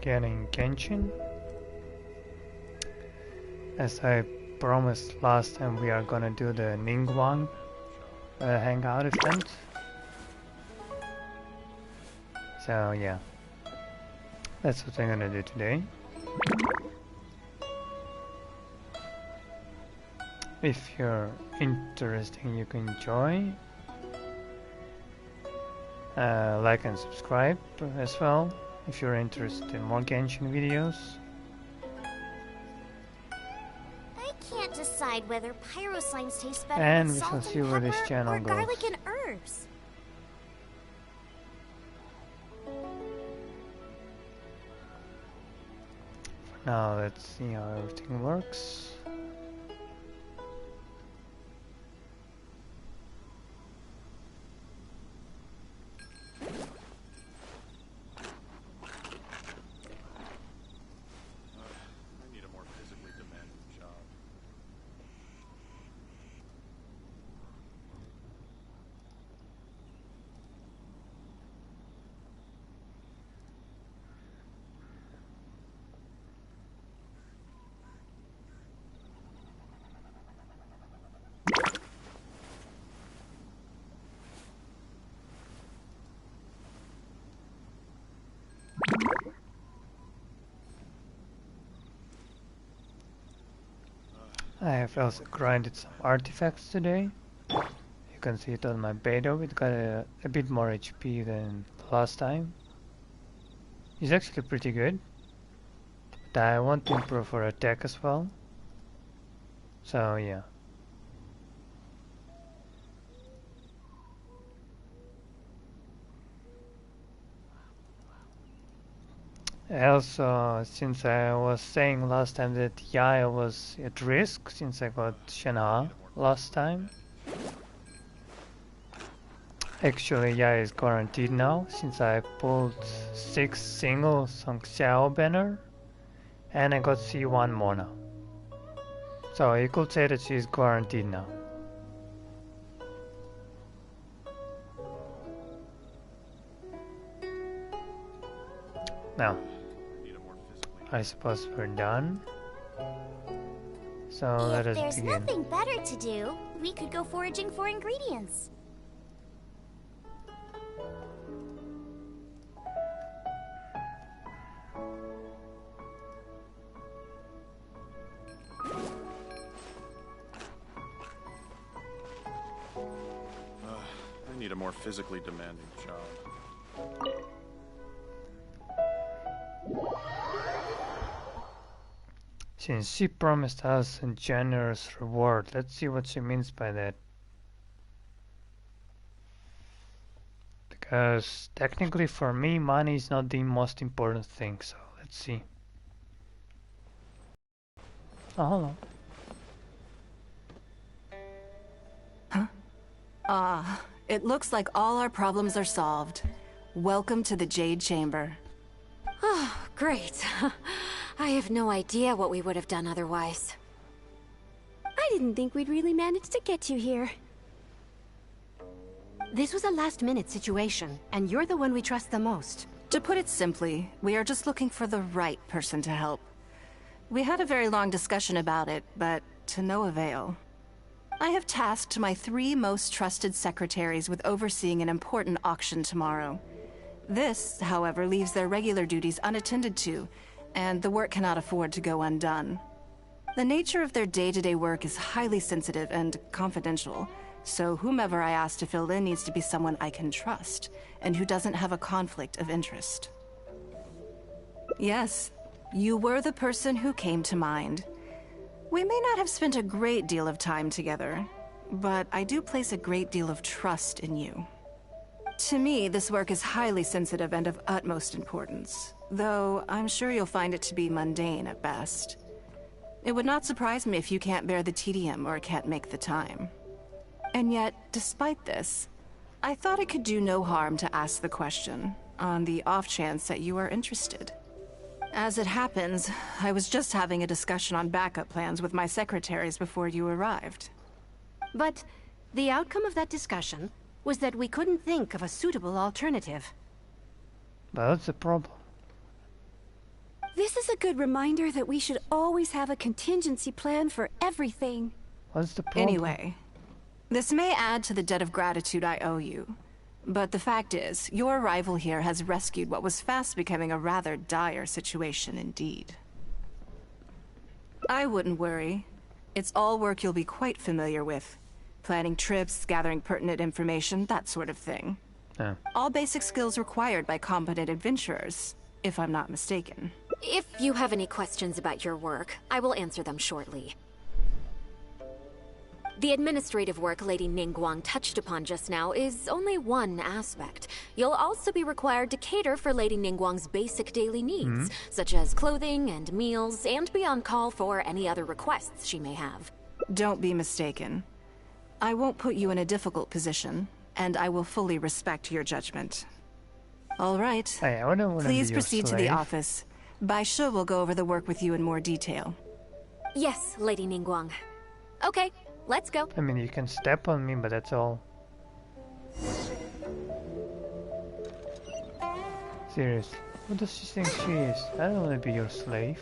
Getting Genshin. As I promised last time, we are gonna do the Ningguang hangout event. So yeah, that's what I'm gonna do today. If you're interested, you can join. Like and subscribe as well if you're interested in more Genshin videos. I can't decide whether pyro slimes taste better And with we shall salt see and where this pepper channel or goes. garlic and herbs. Now let's see how everything works. I need a more physically demanding job. I have also grinded some artifacts today. You can see it on my beta, it got a bit more HP than last time. It's actually pretty good. But I want to improve our attack as well. So yeah. Also, since I was saying last time that Yaya was at risk, since I got Shenhe last time. Actually, Yaya is guaranteed now, since I pulled 6 singles on Xiao banner, and I got C1 Mona. So you could say that she is guaranteed now. Now, I suppose we're done. So let us begin. If there's nothing better to do, we could go foraging for ingredients. I need a more physically demanding job. Since she promised us a generous reward, let's see what she means by that. Because technically for me, money is not the most important thing, so let's see. Oh, hello. Huh? It looks like all our problems are solved. Welcome to the Jade Chamber. Oh, great. I have no idea what we would have done otherwise. I didn't think we'd really manage to get you here. This was a last-minute situation, and you're the one we trust the most. To put it simply, we are just looking for the right person to help. We had a very long discussion about it, but to no avail. I have tasked my 3 most trusted secretaries with overseeing an important auction tomorrow. This, however, leaves their regular duties unattended to, and the work cannot afford to go undone. The nature of their day-to-day work is highly sensitive and confidential, so whomever I ask to fill in needs to be someone I can trust, and who doesn't have a conflict of interest. Yes, you were the person who came to mind. We may not have spent a great deal of time together, but I do place a great deal of trust in you. To me, this work is highly sensitive and of utmost importance, though I'm sure you'll find it to be mundane at best. It would not surprise me if you can't bear the tedium or can't make the time. And yet, despite this, I thought it could do no harm to ask the question, on the off chance that you are interested. As it happens, I was just having a discussion on backup plans with my secretaries before you arrived. But the outcome of that discussion was that we couldn't think of a suitable alternative. But that's the problem. This is a good reminder that we should always have a contingency plan for everything. What's the problem? Anyway, this may add to the debt of gratitude I owe you. But the fact is, your arrival here has rescued what was fast becoming a rather dire situation indeed. I wouldn't worry. It's all work you'll be quite familiar with. Planning trips, gathering pertinent information, that sort of thing. Oh. All basic skills required by competent adventurers, if I'm not mistaken. If you have any questions about your work, I will answer them shortly. The administrative work Lady Ningguang touched upon just now is only one aspect. You'll also be required to cater for Lady Ningguang's basic daily needs, such as clothing and meals, and be on call for any other requests she may have. Don't be mistaken. I won't put you in a difficult position, and I will fully respect your judgment. All right. Hey, I don't wanna Please be your proceed to the slave. office. Bai Shi will go over the work with you in more detail. Yes, Lady Ningguang. Okay, let's go. I mean, you can step on me, but that's all. Seriously, who does she think she is? I don't want to be your slave.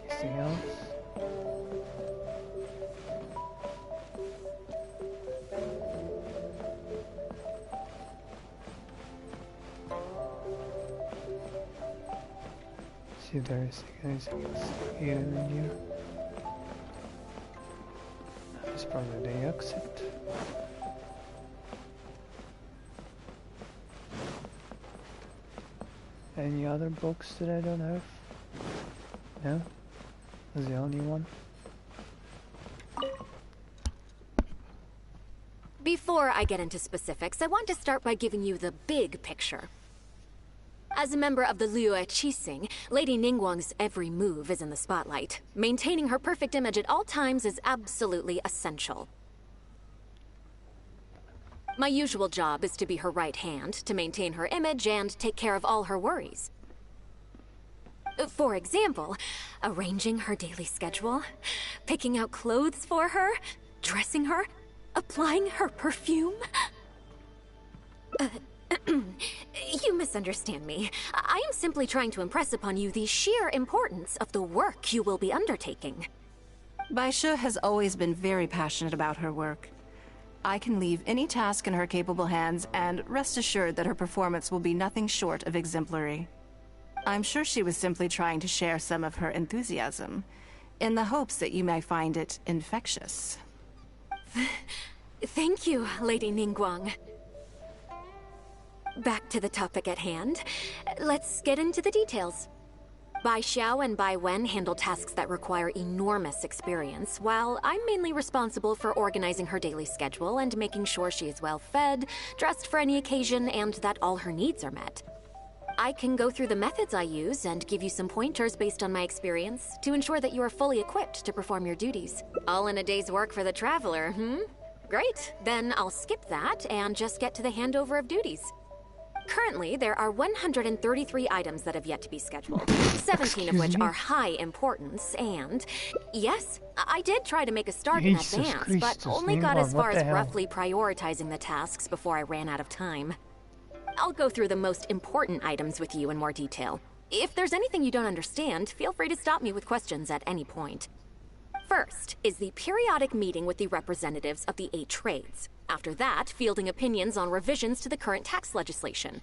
Anything else? See if there is anything else here in here. That's probably the exit. Any other books that I don't have? No? That's the only one? Before I get into specifics, I want to start by giving you the big picture. As a member of the Liyue Qixing, Lady Ningguang's every move is in the spotlight. Maintaining her perfect image at all times is absolutely essential. My usual job is to be her right hand, to maintain her image and take care of all her worries. For example, arranging her daily schedule, picking out clothes for her, dressing her, applying her perfume. You misunderstand me. I am simply trying to impress upon you the sheer importance of the work you will be undertaking. Bai Shi has always been very passionate about her work. I can leave any task in her capable hands, and rest assured that her performance will be nothing short of exemplary. I'm sure she was simply trying to share some of her enthusiasm, in the hopes that you may find it infectious. Thank you, Lady Ningguang. Back to the topic at hand. Let's get into the details. Bai Xiao and Bai Wen handle tasks that require enormous experience, while I'm mainly responsible for organizing her daily schedule and making sure she is well fed, dressed for any occasion, and that all her needs are met. I can go through the methods I use and give you some pointers based on my experience to ensure that you are fully equipped to perform your duties. All in a day's work for the traveler, Great, then I'll skip that and just get to the handover of duties. Currently, there are 133 items that have yet to be scheduled, 17 of which are high importance, and yes, I did try to make a start in Jesus advance, but Christus, only got Ningguang, as far what as the hell? roughly prioritizing the tasks before I ran out of time. I'll go through the most important items with you in more detail. If there's anything you don't understand, feel free to stop me with questions at any point. First is the periodic meeting with the representatives of the 8 trades. After that, fielding opinions on revisions to the current tax legislation.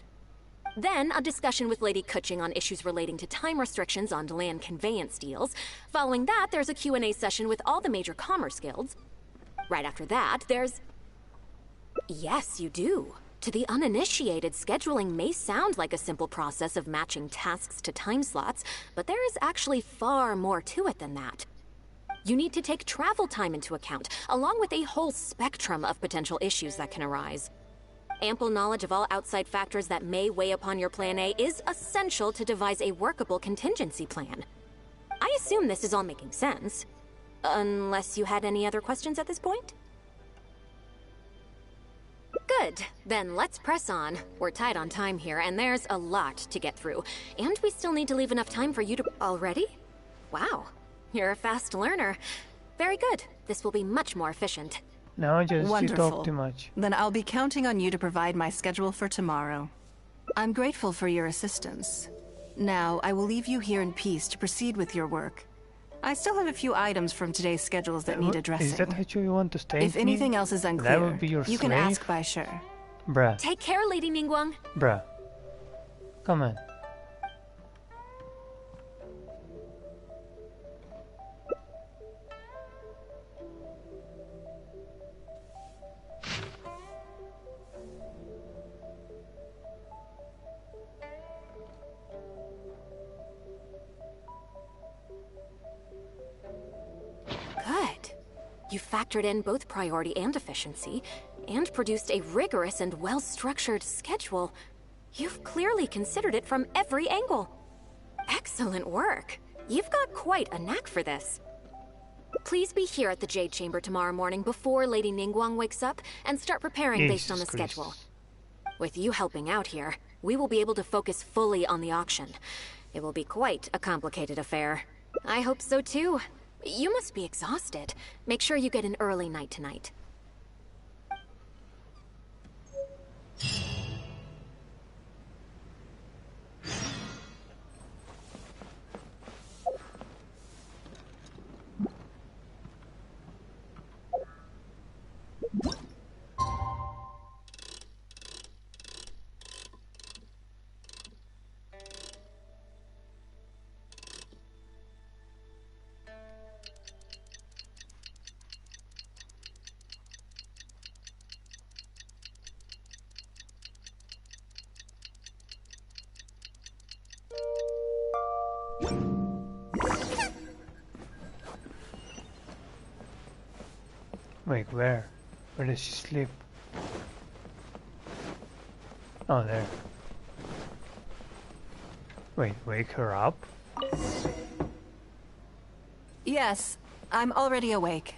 Then, a discussion with Lady Kuching on issues relating to time restrictions on land conveyance deals. Following that, there's a Q&A session with all the major commerce guilds. Right after that, there's... Yes, you do. To the uninitiated, scheduling may sound like a simple process of matching tasks to time slots, but there is actually far more to it than that. You need to take travel time into account, along with a whole spectrum of potential issues that can arise. Ample knowledge of all outside factors that may weigh upon your Plan A is essential to devise a workable contingency plan. I assume this is all making sense. Unless you had any other questions at this point? Good. Then let's press on. We're tight on time here, and there's a lot to get through. And we still need to leave enough time for you to... Already? Wow, you're a fast learner. Very good. This will be much more efficient. Now just you Wonderful. talk too much. Then I'll be counting on you to provide my schedule for tomorrow. I'm grateful for your assistance. Now, I will leave you here in peace to proceed with your work. I still have a few items from today's schedules that need addressing. Is that how you want to stay? If anything else is unclear, that would be your you can slave? ask by sure. Bruh. Take care, Lady Ningguang. Bruh. Come on. Good. You factored in both priority and efficiency, and produced a rigorous and well-structured schedule. You've clearly considered it from every angle. Excellent work. You've got quite a knack for this. Please be here at the Jade Chamber tomorrow morning before Lady Ningguang wakes up and start preparing based on the schedule. With you helping out here, we will be able to focus fully on the auction. It will be quite a complicated affair. I hope so too. You must be exhausted. Make sure you get an early night tonight. Wait, where? Where does she sleep? Oh, there. Wait, wake her up? Yes, I'm already awake.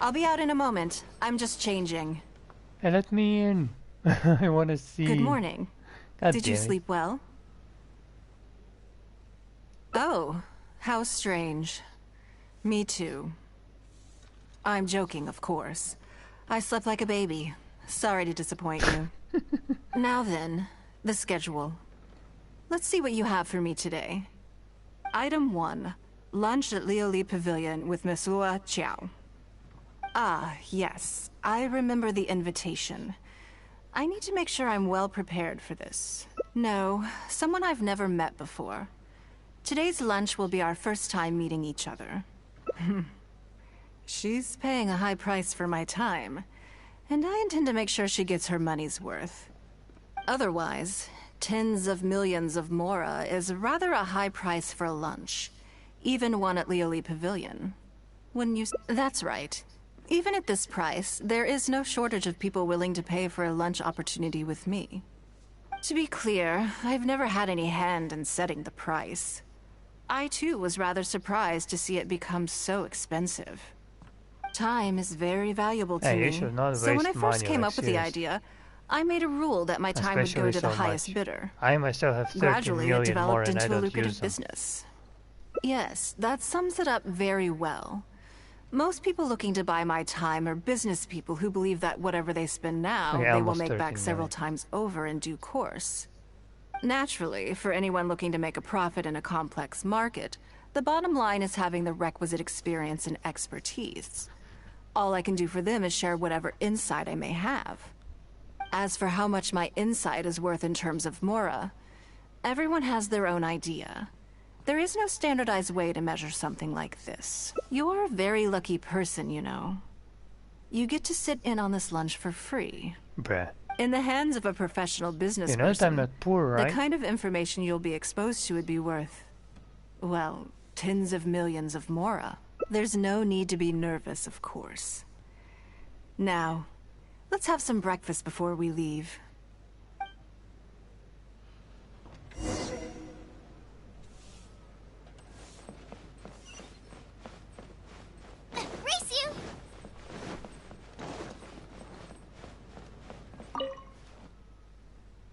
I'll be out in a moment. I'm just changing. Hey, let me in. I wanna see. Good morning. God Did you damn it. sleep well? Oh, how strange. Me too. I'm joking, of course. I slept like a baby. Sorry to disappoint you. Now then, the schedule. Let's see what you have for me today. Item 1. Lunch at Lioli Pavilion with Miss Lua Chiao. Ah, yes. I remember the invitation. I need to make sure I'm well prepared for this. No, someone I've never met before. Today's lunch will be our first time meeting each other. She's paying a high price for my time, and I intend to make sure she gets her money's worth. Otherwise, tens of millions of Mora is rather a high price for lunch, even one at Lioli Pavilion. Wouldn't you? That's right. Even at this price, there is no shortage of people willing to pay for a lunch opportunity with me. To be clear, I've never had any hand in setting the price. I too was rather surprised to see it become so expensive. Time is very valuable to Hey, you me, should not so when I waste first money, came like, up with the seriously. idea, I made a rule that my time would go Especially to the so highest much. bidder. I myself have 30 Gradually, it million more developed and I into a don't lucrative use them. business. Yes, that sums it up very well. Most people looking to buy my time are business people who believe that whatever they spend now, Okay, they will almost make back 13 several million. times over in due course. Naturally, for anyone looking to make a profit in a complex market, the bottom line is having the requisite experience and expertise. All I can do for them is share whatever insight I may have. As for how much my insight is worth in terms of Mora, everyone has their own idea. There is no standardized way to measure something like this. You're a very lucky person, you know. You get to sit in on this lunch for free. Bruh. In the hands of a professional business You know that person, I'm not poor, right? the kind of information you'll be exposed to would be worth, well, tens of millions of Mora. There's no need to be nervous, of course. Now, let's have some breakfast before we leave. Race you!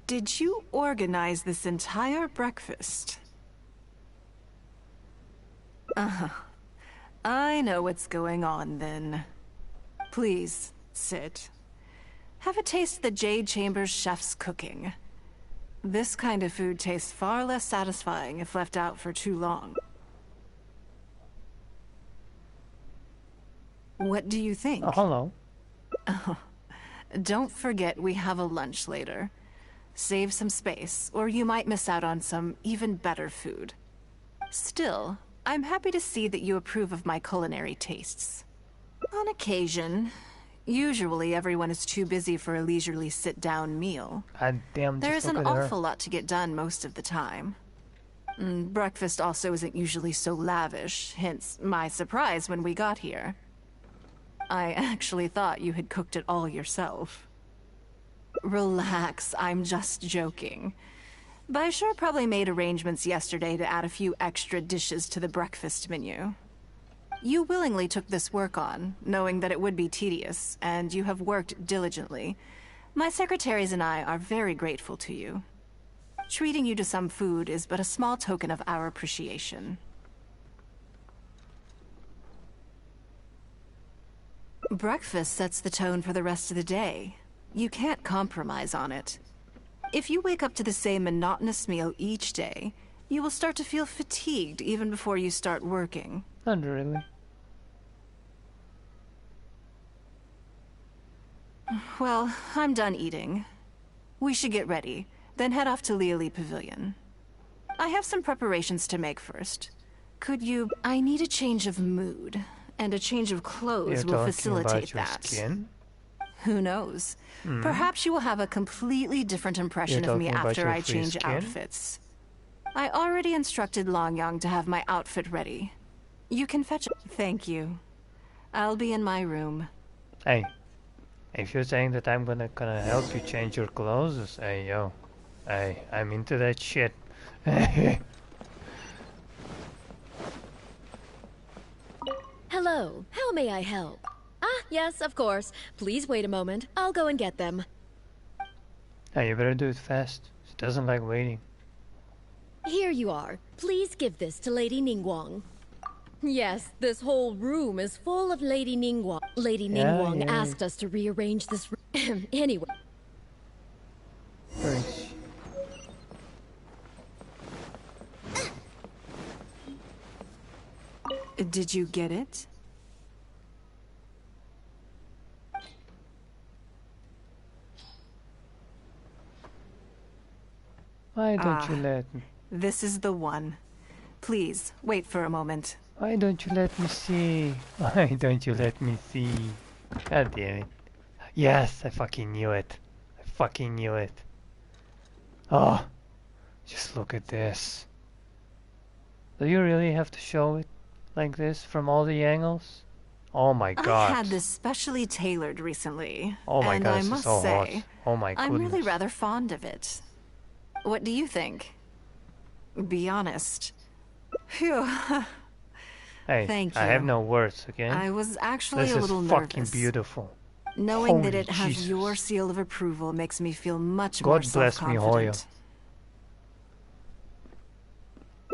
Did you organize this entire breakfast? I know what's going on then. Please, sit. Have a taste of the Jade Chamber's chef's cooking. This kind of food tastes far less satisfying if left out for too long. What do you think? Oh, hello. Don't forget we have a lunch later. Save some space, or you might miss out on some even better food. Still, I'm happy to see that you approve of my culinary tastes. On occasion. Usually everyone is too busy for a leisurely sit-down meal. God damn, There's just an look at her. awful lot to get done most of the time. Breakfast also isn't usually so lavish, hence my surprise when we got here. I actually thought you had cooked it all yourself. Relax, I'm just joking. Baishar probably made arrangements yesterday to add a few extra dishes to the breakfast menu. You willingly took this work on, knowing that it would be tedious, and you have worked diligently. My secretaries and I are very grateful to you. Treating you to some food is but a small token of our appreciation. Breakfast sets the tone for the rest of the day. You can't compromise on it. If you wake up to the same monotonous meal each day, you will start to feel fatigued even before you start working. Not really. Well, I'm done eating. We should get ready, then head off to Liali Pavilion. I have some preparations to make first. Could you... I need a change of mood, and a change of clothes You're will talking facilitate about your that. skin? Who knows? Perhaps you will have a completely different impression You're of me talking about after your I free change skin? outfits. I already instructed Longyang to have my outfit ready. You can fetch it. Thank you. I'll be in my room. Hey, if you're saying that I'm gonna help you change your clothes, hey yo, hey, I'm into that shit. Hello, how may I help? Ah, yes, of course. Please wait a moment. I'll go and get them. Hey, you better do it fast. She doesn't like waiting. Here you are. Please give this to Lady Ningguang. Yes, this whole room is full of Lady Ningguang. Lady Ningguang yeah. asked us to rearrange this room. Anyway. Where is she? Did you get it? Why don't you let me? This is the one. Please, wait for a moment. Why don't you let me see? Why don't you let me see? God damn it. Yes, I fucking knew it. I fucking knew it. Oh, just look at this. Do you really have to show it like this from all the angles? Oh my god. I had this specially tailored recently. Oh my and god, I this is must so say, hot. Oh my goodness. I'm really rather fond of it. What do you think? Be honest. Phew. Hey, Thank I have you. no words, okay? I was actually This a is little fucking nervous. beautiful. Knowing that Holy it has Jesus. your seal of approval makes me feel much more God bless me, Hoya. self-confident.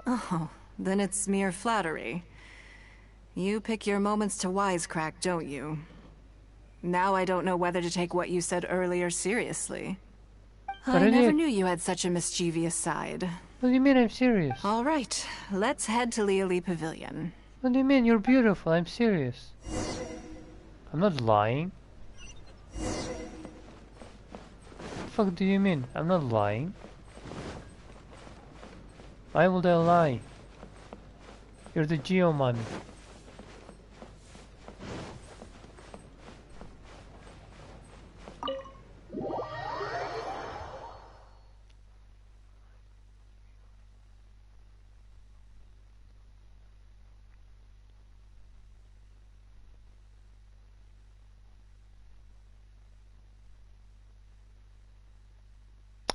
Oh, then it's mere flattery. You pick your moments to wisecrack, don't you? Now I don't know whether to take what you said earlier seriously. But I I never did. knew you had such a mischievous side. What do you mean I'm serious? All right, let's head to Liali Pavilion. What do you mean? You're beautiful. I'm serious. I'm not lying. What the fuck do you mean? I'm not lying. Why would I lie? You're the Geoman.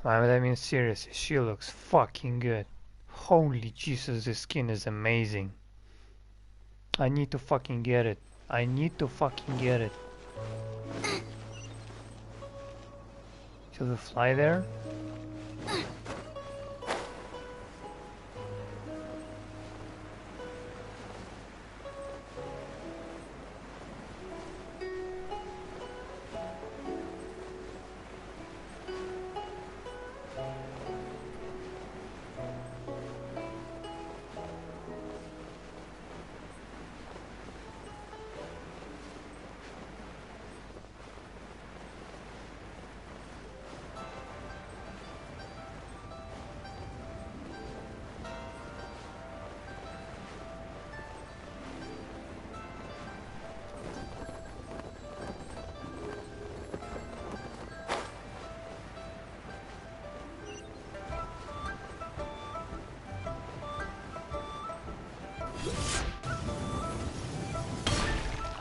I mean seriously, she looks fucking good. Holy Jesus, this skin is amazing. I need to fucking get it. I need to fucking get it. Should we fly there?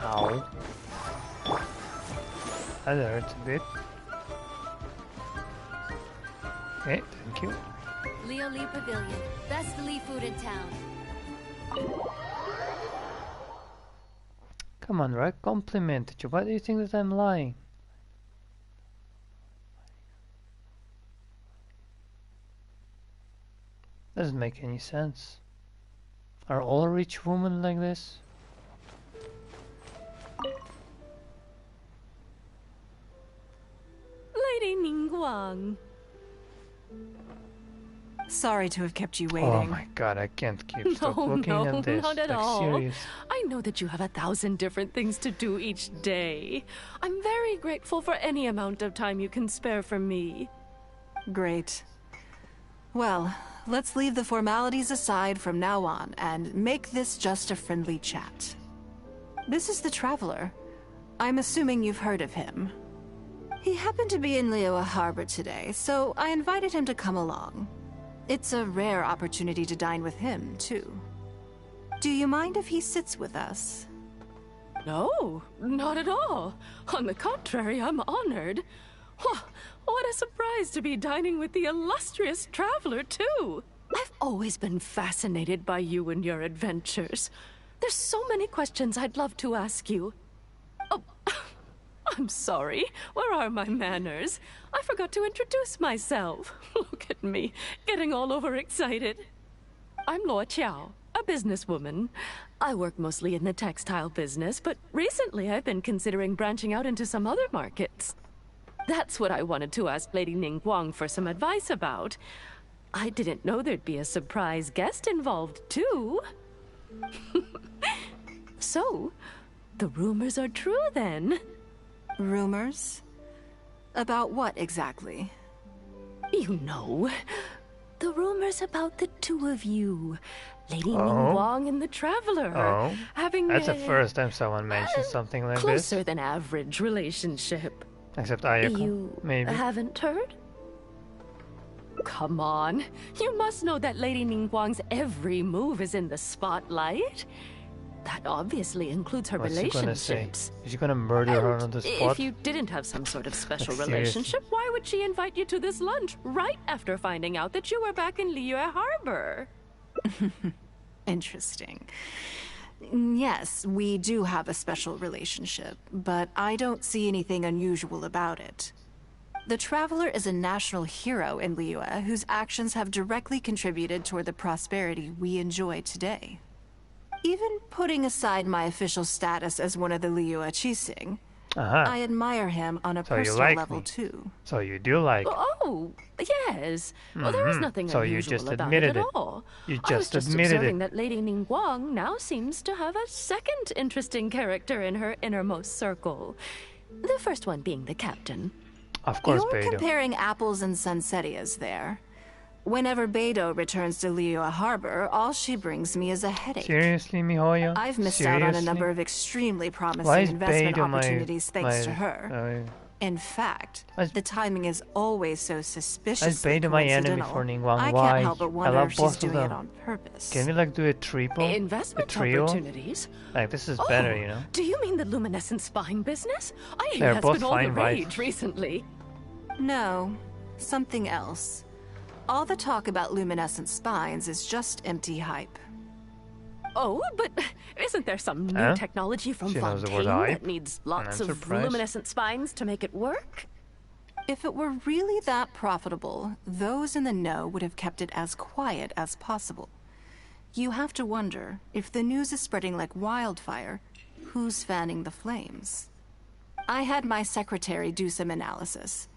Ow. That hurts a bit. Okay, thank you. Leo Lee Pavilion. Best Lee food in town. Come on, right? Complimented you. Why do you think that I'm lying? Doesn't make any sense. Are all rich women like this? Lady Ningguang. Sorry to have kept you waiting. Oh my god, I can't keep stop looking at this. Not at like, all. serious. I know that you have 1,000 different things to do each day. I'm very grateful for any amount of time you can spare for me. Great. Well, let's leave the formalities aside from now on and make this just a friendly chat. This is the Traveler. I'm assuming you've heard of him. He happened to be in Liyue Harbor today, so I invited him to come along. It's a rare opportunity to dine with him, too. Do you mind if he sits with us? No, not at all. On the contrary, I'm honored. What a surprise to be dining with the illustrious Traveler, too. I've always been fascinated by you and your adventures. There's so many questions I'd love to ask you. Oh, I'm sorry. Where are my manners? I forgot to introduce myself. Look at me, getting all overexcited. I'm Luo Qiao, a businesswoman. I work mostly in the textile business, but recently I've been considering branching out into some other markets. That's what I wanted to ask Lady Ningguang for some advice about. I didn't know there'd be a surprise guest involved, too. So, the rumors are true, then? Rumors? About what, exactly? You know, the rumors about the two of you, Lady Ningguang and the Traveler, having That's the first time someone mentions something like closer this. than average relationship. Except Ayako, You maybe. haven't heard? Come on, you must know that Lady Ningguang's every move is in the spotlight. That obviously includes her What's she gonna say? relationships. Is she gonna murder her on the spot? If you didn't have some sort of special Like, seriously? relationship, why would she invite you to this lunch right after finding out that you were back in Liyue Harbor? Interesting. Yes, we do have a special relationship, but I don't see anything unusual about it. The Traveler is a national hero in Liyue whose actions have directly contributed toward the prosperity we enjoy today. Even putting aside my official status as one of the Liyue Qixing, I admire him on a So you personal like level me. too. So you do like it. Oh, yes. Well, there is nothing So you unusual just about admitted it it. at all. You I was just just admitted observing it. that Lady Ningguang now seems to have a second interesting character in her innermost circle. The first one being the captain. Of course, You're Beidou. comparing apples and sunsettias there. Whenever Beidou returns to Liyue Harbor, all she brings me is a headache. Seriously, Mihoyo? I've missed Seriously? out on a number of extremely Why promising is investment Beidou opportunities thanks to her. my In fact, Why is- the timing is always so suspiciously Beidou my enemy coincidental. for Ningguang? I Why? can't help but I wonder love if both she's of doing it them. on purpose. Can we like do a triple? Investment a trio? opportunities? Like this is better, you know? Do you mean the luminescent spine business? I hear They're that's both been all the fine vibes. rage recently. No, something else. All the talk about luminescent spines is just empty hype. Oh, but isn't there some new Huh? technology from She knows the word Fontaine hype? that needs lots I'm of surprised. luminescent spines to make it work? If it were really that profitable, those in the know would have kept it as quiet as possible. You have to wonder, if the news is spreading like wildfire, who's fanning the flames? I had my secretary do some analysis.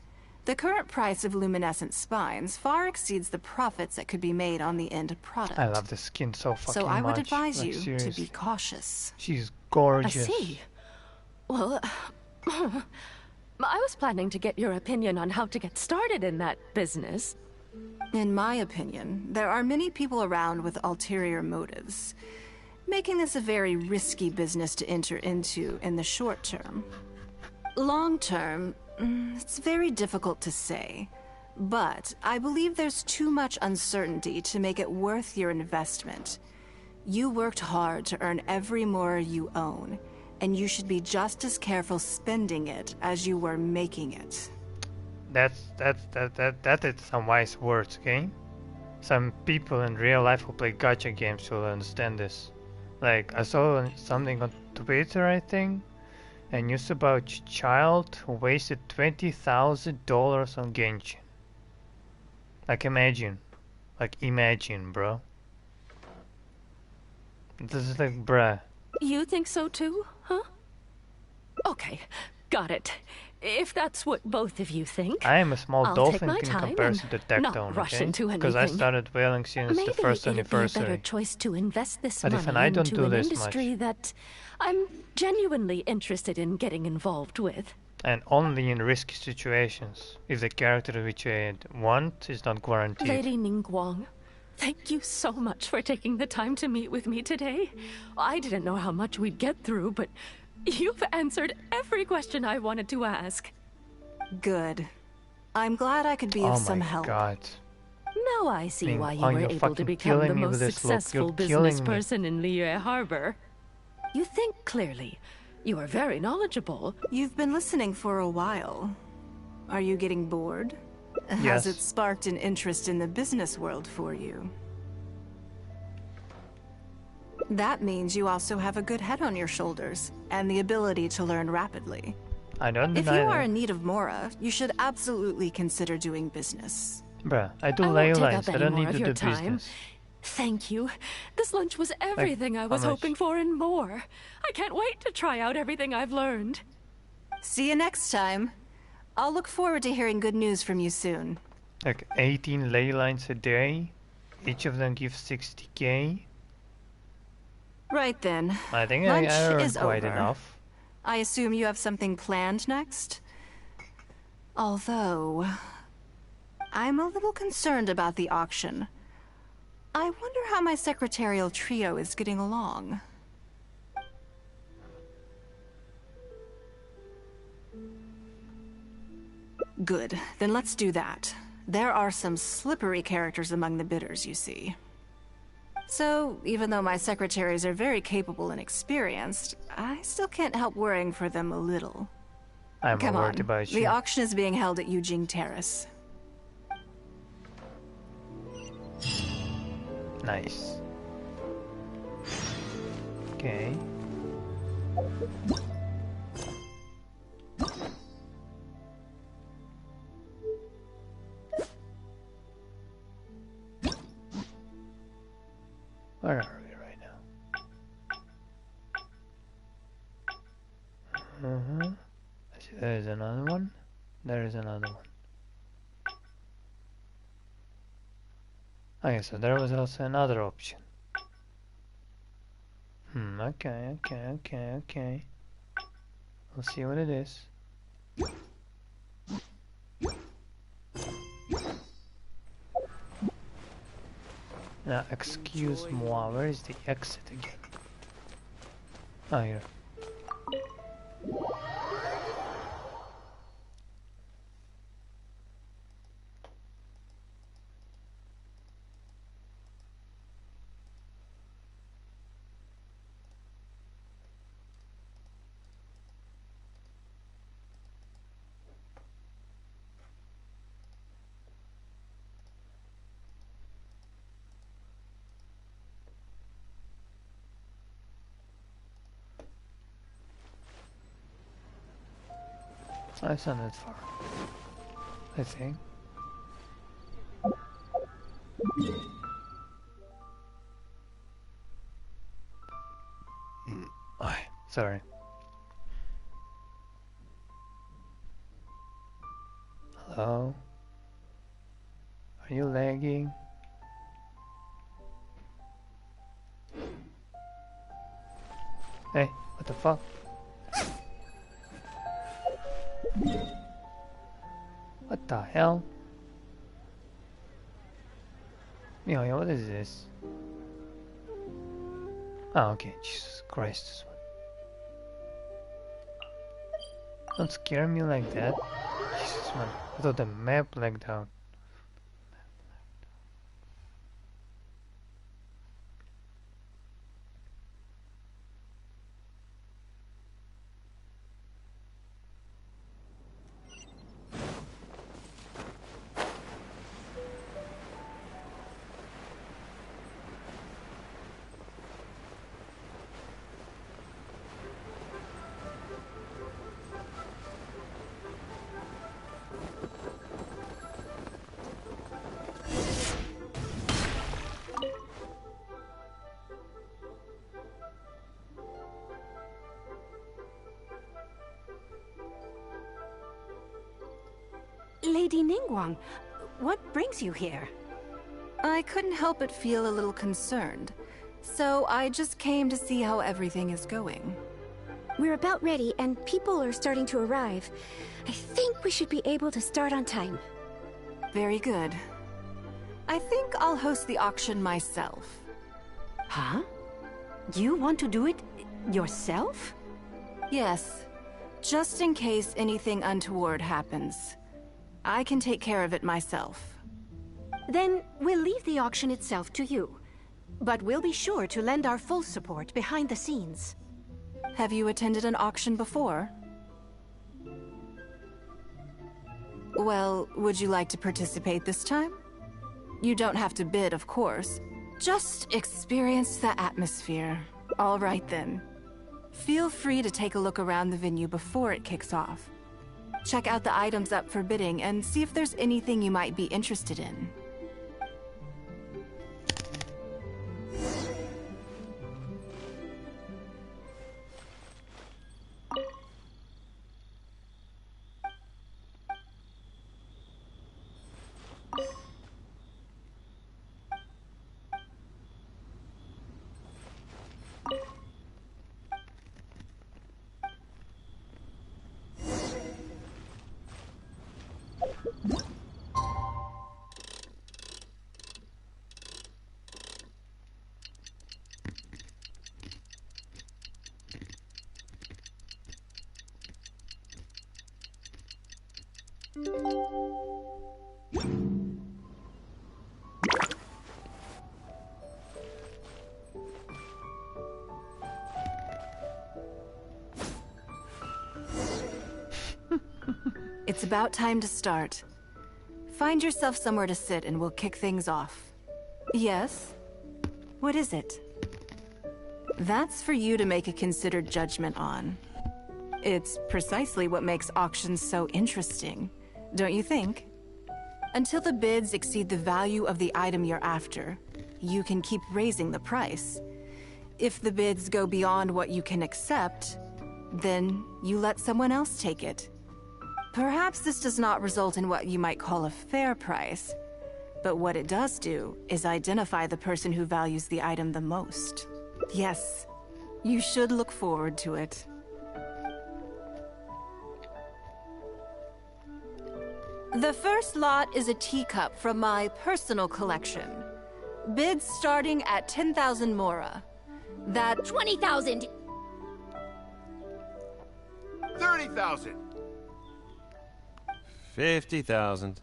The current price of luminescent spines far exceeds the profits that could be made on the end product. I love the skin so fucking So I would much. advise Like, you to seriously. be cautious. She's I gorgeous. see. Well, I was planning to get your opinion on how to get started in that business. In my opinion, there are many people around with ulterior motives, making this a very risky business to enter into in the short term. Long term, it's very difficult to say, but I believe there's too much uncertainty to make it worth your investment. You worked hard to earn every mora you own, and you should be just as careful spending it as you were making it. That is some wise words, okay? Some people in real life who play gacha games will understand this. Like, I saw something on Twitter, I think, and news about a child who wasted $20,000 on Genshin. Like, imagine. Like, imagine, bro. This is like, bruh. You think so too, huh? Okay, got it. If that's what both of you think, I am a small I'll dolphin take my in time comparison and to Tech not Tone, rush okay? into Because I anything. started whaling since maybe the first it'd be a better anniversary. choice to invest this But money even I don't into do an this industry much. that I'm genuinely interested in getting involved with. And only in risky situations, if the character which I want is not guaranteed. Lady Ningguang, thank you so much for taking the time to meet with me today. I didn't know how much we'd get through, but you've answered every question I wanted to ask. Good. I'm glad I could be of some help. Oh my god. Now I see why you Ningguang, were you're able to fucking become the killing me most with this look. successful You're business killing me. person in Liyue Harbor. You think clearly. You are very knowledgeable. You've been listening for a while. Are you getting bored? Yes. Has it sparked an interest in the business world for you? That means you also have a good head on your shoulders, and the ability to learn rapidly. I don't If deny you are that. in need of mora, you should absolutely consider doing business. Bruh, I do I ley won't take lines. up I any don't more need of to your do time. business. Thank you. This lunch was everything I was how much? hoping for and more. I can't wait to try out everything I've learned. See you next time. I'll look forward to hearing good news from you soon. Like 18 ley lines a day. Each of them gives 60k. Right then. I think Lunch I earned is quite over. enough. I assume you have something planned next? Although, I'm a little concerned about the auction. I wonder how my secretarial trio is getting along. Good, then let's do that. There are some slippery characters among the bidders, you see. So, even though my secretaries are very capable and experienced, I still can't help worrying for them a little. I'm Come worried on, about the you. auction is being held at Eugene Terrace. Nice. Okay. Where are we right now? I see there is another one. There is another one. Okay, so there was also another option. Okay. We'll see what it is. Now, excuse moi, where is the exit again? Oh, here. It's not that far, I think. Oh, sorry. Hello? Are you lagging? Hey, what the fuck? What the hell? Yo, what is this? Oh, okay. Jesus Christ, this one. Don't scare me like that. Jesus, man. I thought the map lagged out. Lady Ningguang, what brings you here? I couldn't help but feel a little concerned, so I just came to see how everything is going. We're about ready, and people are starting to arrive. I think we should be able to start on time. Very good. I think I'll host the auction myself. Huh? You want to do it yourself? Yes, just in case anything untoward happens. I can take care of it myself. Then we'll leave the auction itself to you. But we'll be sure to lend our full support behind the scenes. Have you attended an auction before? Well, would you like to participate this time? You don't have to bid, of course. Just experience the atmosphere. All right then. Feel free to take a look around the venue before it kicks off. Check out the items up for bidding and see if there's anything you might be interested in. It's about time to start. Find yourself somewhere to sit and we'll kick things off. Yes? What is it? That's for you to make a considered judgment on. It's precisely what makes auctions so interesting, don't you think? Until the bids exceed the value of the item you're after, you can keep raising the price. If the bids go beyond what you can accept, then you let someone else take it. Perhaps this does not result in what you might call a fair price, but what it does do is identify the person who values the item the most. Yes, you should look forward to it. The first lot is a teacup from my personal collection. Bids starting at 10,000 mora. That 20,000! 30,000! 50,000.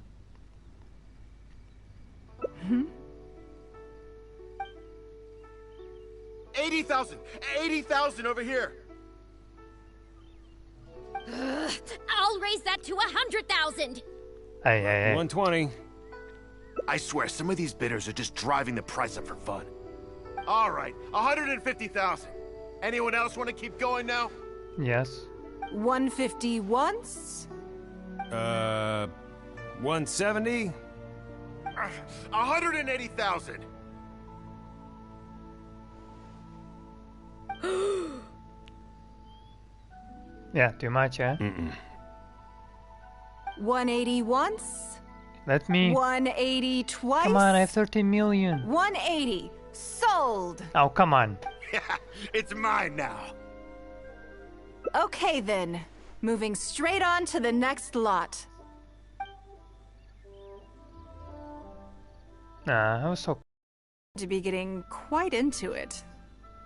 80,000! 80,000 over here! I'll raise that to 100,000! Hey. 120. I swear, some of these bidders are just driving the price up for fun. All right, 150,000. Anyone else want to keep going now? Yes. 150 once? 170? 180,000. Yeah, too much, eh? 180 once? Let me... 180 twice? Come on, I have 13 million. 180. Sold! Oh, come on. It's mine now. Okay then. Moving straight on to the next lot. Nah, I was so... To be getting quite into it.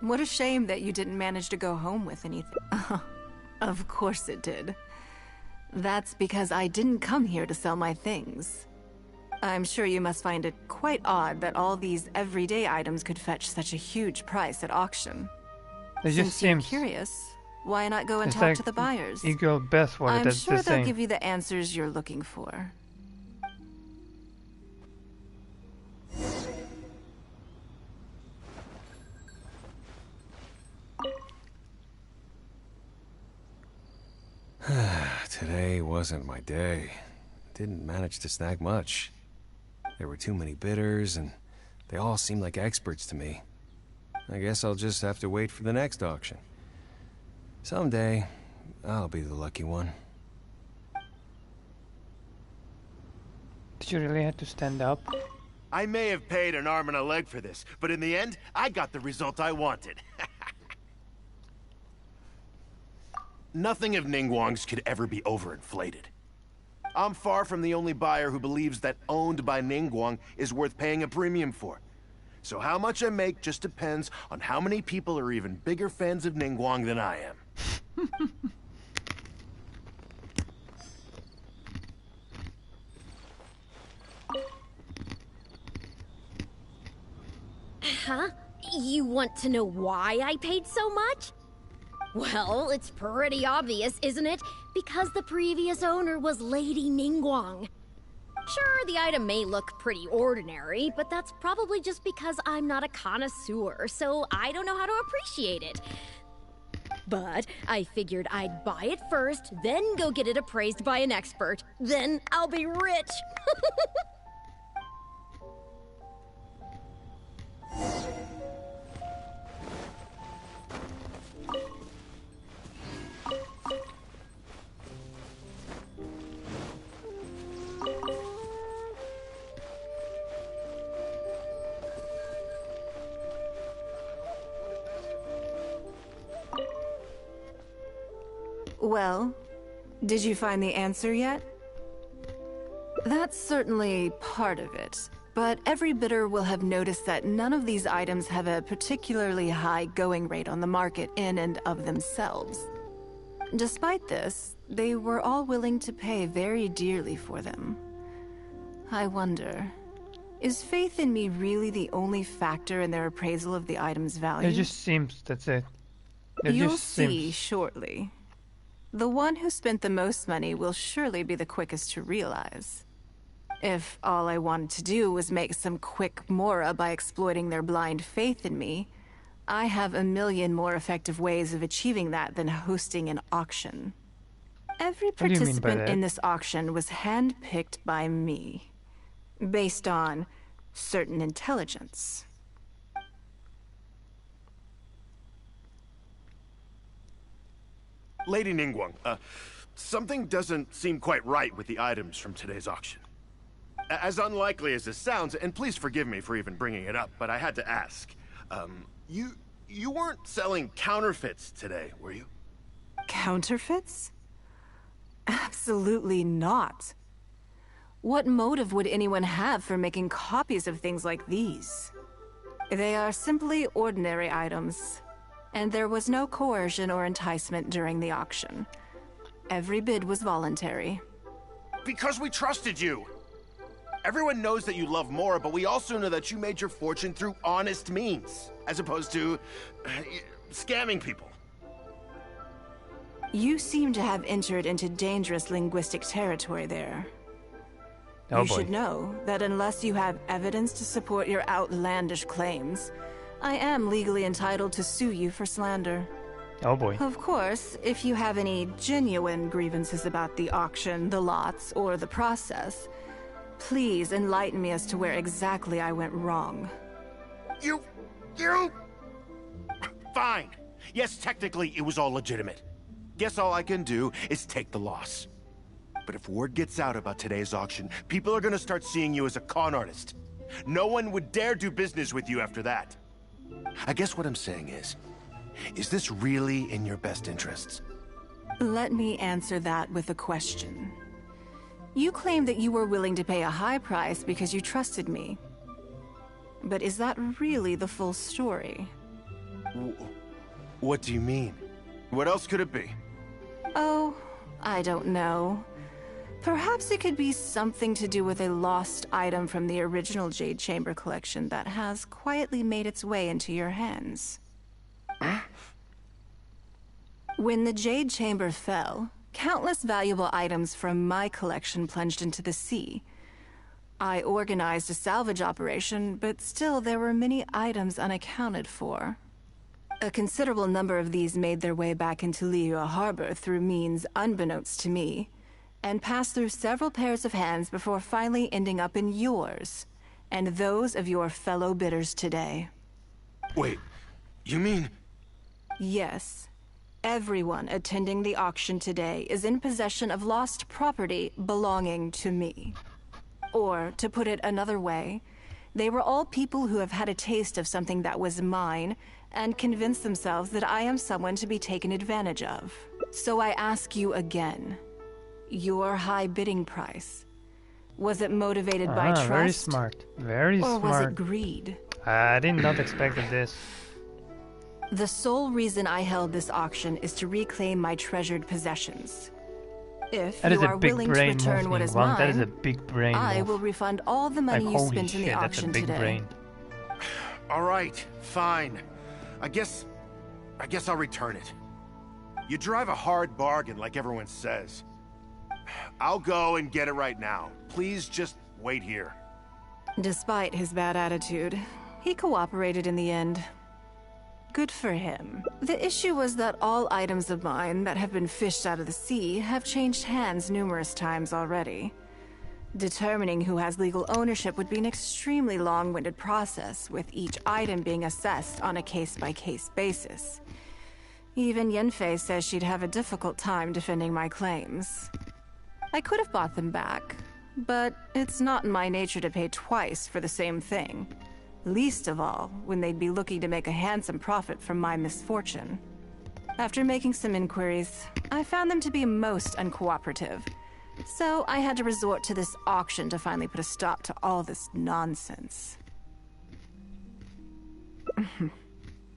What a shame that you didn't manage to go home with anything. Of course it did. That's because I didn't come here to sell my things. I'm sure you must find it quite odd that all these everyday items could fetch such a huge price at auction. It just Since you're seems... curious, why not go and It's talk like to the buyers? equal best what I'm that's sure the they'll same. give you the answers you're looking for. Today wasn't my day. Didn't manage to snag much. There were too many bidders, and they all seemed like experts to me. I guess I'll just have to wait for the next auction. Someday, I'll be the lucky one. Did you really have to stand up? I may have paid an arm and a leg for this, but in the end, I got the result I wanted. Nothing of Ningguang's could ever be overinflated. I'm far from the only buyer who believes that owned by Ningguang is worth paying a premium for. So how much I make just depends on how many people are even bigger fans of Ningguang than I am. Huh? You want to know why I paid so much? Well, it's pretty obvious, isn't it? Because the previous owner was Lady Ningguang. Sure, the item may look pretty ordinary, but that's probably just because I'm not a connoisseur, so I don't know how to appreciate it. But I figured I'd buy it first, then go get it appraised by an expert. Then I'll be rich. Well, did you find the answer yet? That's certainly part of it, but every bidder will have noticed that none of these items have a particularly high going rate on the market in and of themselves. Despite this, they were all willing to pay very dearly for them. I wonder, is faith in me really the only factor in their appraisal of the item's value? It just seems, that's it. It You'll just see seems. shortly. The one who spent the most money will surely be the quickest to realize. If all I wanted to do was make some quick mora by exploiting their blind faith in me, I have a million more effective ways of achieving that than hosting an auction. Every do you mean by participant that? in this auction was handpicked by me, based on certain intelligence. Lady Ningguang, something doesn't seem quite right with the items from today's auction. As unlikely as this sounds, and please forgive me for even bringing it up, but I had to ask. You weren't selling counterfeits today, were you? Counterfeits? Absolutely not. What motive would anyone have for making copies of things like these? They are simply ordinary items, and there was no coercion or enticement during the auction. Every bid was voluntary. Because we trusted you! Everyone knows that you love Mora, but we also know that you made your fortune through honest means, as opposed to scamming people. You seem to have entered into dangerous linguistic territory there. Oh You boy. should know that unless you have evidence to support your outlandish claims, I am legally entitled to sue you for slander. Oh boy. Of course, if you have any genuine grievances about the auction, the lots, or the process, please enlighten me as to where exactly I went wrong. You... Fine. Yes, technically, it was all legitimate. Guess all I can do is take the loss. But if word gets out about today's auction, people are gonna start seeing you as a con artist. No one would dare do business with you after that. I guess what I'm saying is this really in your best interests? Let me answer that with a question. You claim that you were willing to pay a high price because you trusted me. But is that really the full story? What do you mean? What else could it be? Oh, I don't know. Perhaps it could be something to do with a lost item from the original Jade Chamber collection that has quietly made its way into your hands. When the Jade Chamber fell, countless valuable items from my collection plunged into the sea. I organized a salvage operation, but still there were many items unaccounted for. A considerable number of these made their way back into Liyue Harbor through means unbeknownst to me, and passed through several pairs of hands before finally ending up in yours, and those of your fellow bidders today. Wait, you mean... Yes. Everyone attending the auction today is in possession of lost property belonging to me. Or, to put it another way, they were all people who have had a taste of something that was mine and convinced themselves that I am someone to be taken advantage of. So I ask you again, your high bidding price, was it motivated by trust? Very smart. Very smart. Or was it greed? I did not expect this. The sole reason I held this auction is to reclaim my treasured possessions. If you are willing to return what is mine, that is a big brain I move. will refund all the money you spent in the auction today. Brain. All right, fine. I guess I'll return it. You drive a hard bargain like everyone says. I'll go and get it right now. Please just wait here. Despite his bad attitude, he cooperated in the end. Good for him. The issue was that all items of mine that have been fished out of the sea have changed hands numerous times already. Determining who has legal ownership would be an extremely long-winded process, with each item being assessed on a case-by-case basis. Even Yenfei says she'd have a difficult time defending my claims. I could have bought them back, but it's not in my nature to pay twice for the same thing. Least of all, when they'd be looking to make a handsome profit from my misfortune. After making some inquiries, I found them to be most uncooperative. So I had to resort to this auction to finally put a stop to all this nonsense.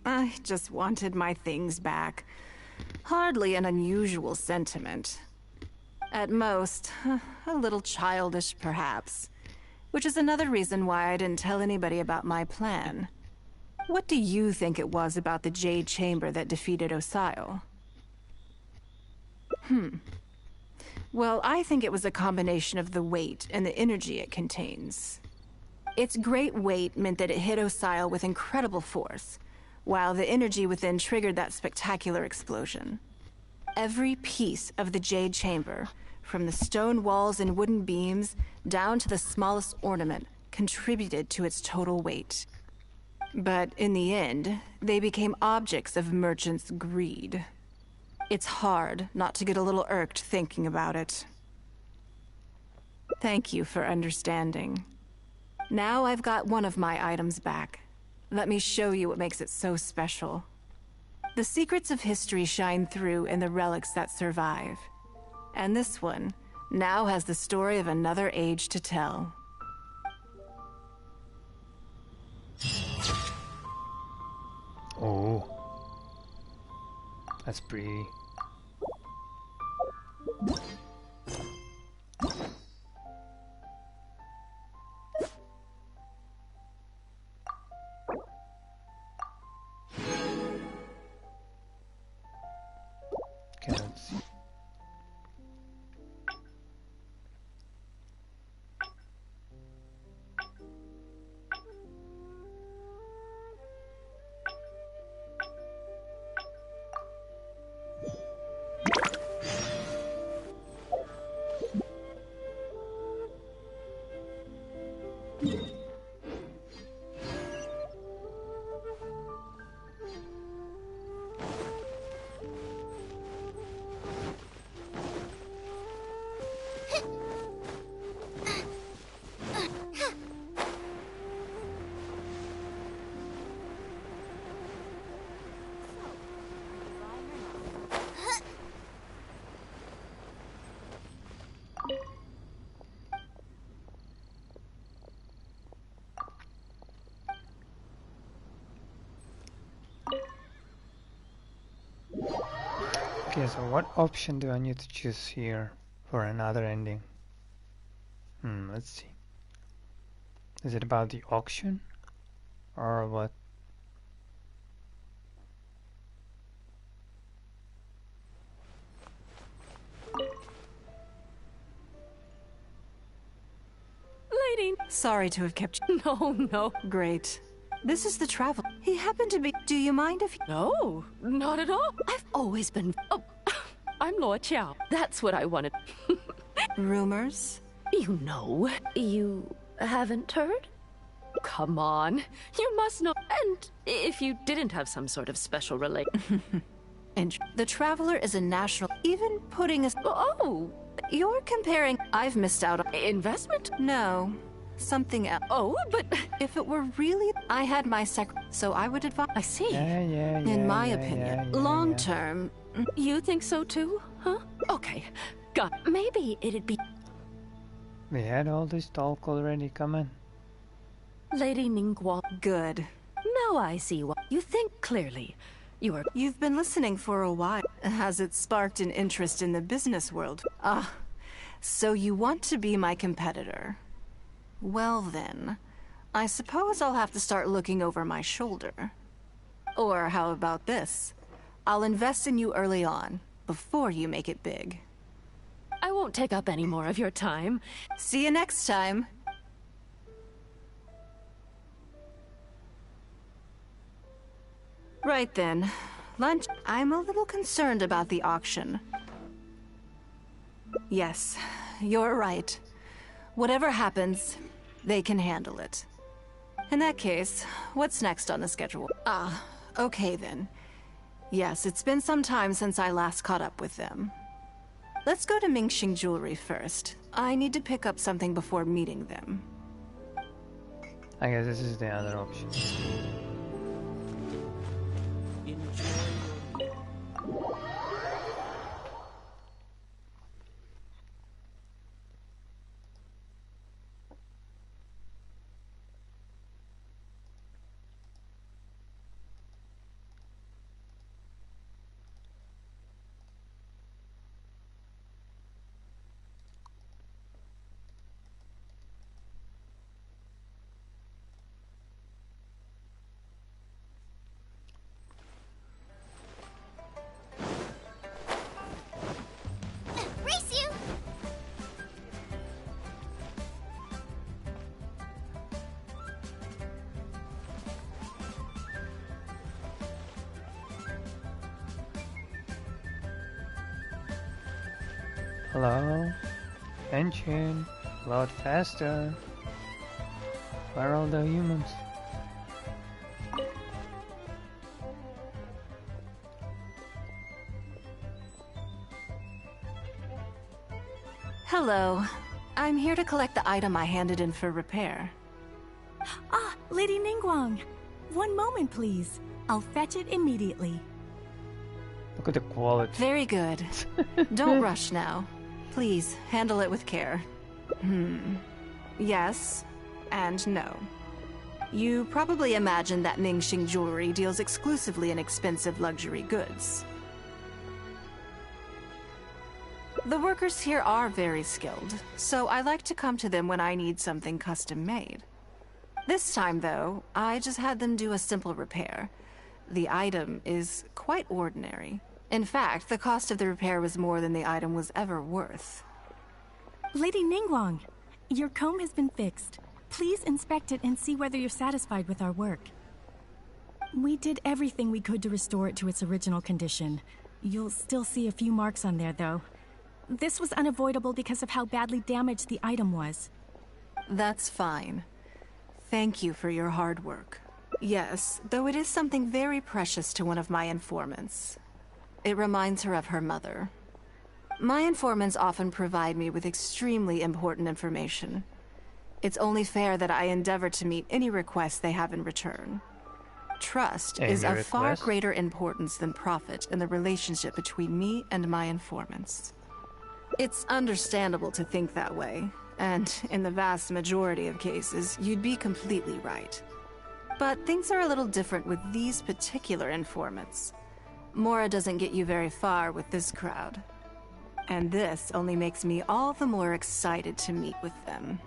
I just wanted my things back. Hardly an unusual sentiment. At most, a little childish perhaps. Which is another reason why I didn't tell anybody about my plan. What do you think it was about the Jade Chamber that defeated Osio? Well, I think it was a combination of the weight and the energy it contains. Its great weight meant that it hit Osio with incredible force, while the energy within triggered that spectacular explosion. Every piece of the Jade Chamber, from the stone walls and wooden beams down to the smallest ornament, contributed to its total weight. But in the end, they became objects of merchants' greed. It's hard not to get a little irked thinking about it. Thank you for understanding. Now I've got one of my items back. Let me show you what makes it so special. The secrets of history shine through in the relics that survive. And this one now has the story of another age to tell. Oh. That's pretty. Okay, let's see. Okay, so what option do I need to choose here for another ending? Let's see. Is it about the auction? Or what? Lady! Sorry to have kept you. No. Great. This is the travel. He happened to be... Do you mind if... No, not at all. I've always been... Oh, I'm Luo Qiao. That's what I wanted. Rumors? You know. You haven't heard? Come on. You must know. And if you didn't have some sort of special relation... And the Traveler is a national... Even putting us... Oh, You're comparing... I've missed out on... Investment? No. Something else. Oh, but... If it were really... I had my so I would advise... I see. In my opinion, long term... You think so too, huh? Okay. Maybe it'd be... We had all this talk already, come on. Lady Ningguang. Good. Now I see what... You think clearly. You've been listening for a while. Has it sparked an interest in the business world? Ah, so you want to be my competitor. Well then, I suppose I'll have to start looking over my shoulder. Or how about this? I'll invest in you early on, before you make it big. I won't take up any more of your time. See you next time. Right then. Lunch. I'm a little concerned about the auction. Yes, you're right. Whatever happens, they can handle it. In that case, what's next on the schedule? Okay then. Yes, it's been some time since I last caught up with them. Let's go to Mingxing Jewelry first. I need to pick up something before meeting them. I guess this is the other option. Hello? Genshin, a lot faster. Where are all the humans? Hello. I'm here to collect the item I handed in for repair. Ah, Lady Ningguang. One moment, please. I'll fetch it immediately. Look at the quality. Very good. Don't rush now. Please, handle it with care. Yes, and no. You probably imagine that Ningxing Jewelry deals exclusively in expensive luxury goods. The workers here are very skilled, so I like to come to them when I need something custom-made. This time, though, I just had them do a simple repair. The item is quite ordinary. In fact, the cost of the repair was more than the item was ever worth. Lady Ningguang, your comb has been fixed. Please inspect it and see whether you're satisfied with our work. We did everything we could to restore it to its original condition. You'll still see a few marks on there, though. This was unavoidable because of how badly damaged the item was. That's fine. Thank you for your hard work. Yes, though it is something very precious to one of my informants. It reminds her of her mother. My informants often provide me with extremely important information. It's only fair that I endeavor to meet any request they have in return. Trust is of far greater importance than profit in the relationship between me and my informants. It's understandable to think that way, and in the vast majority of cases, you'd be completely right. But things are a little different with these particular informants. Mora doesn't get you very far with this crowd. And this only makes me all the more excited to meet with them.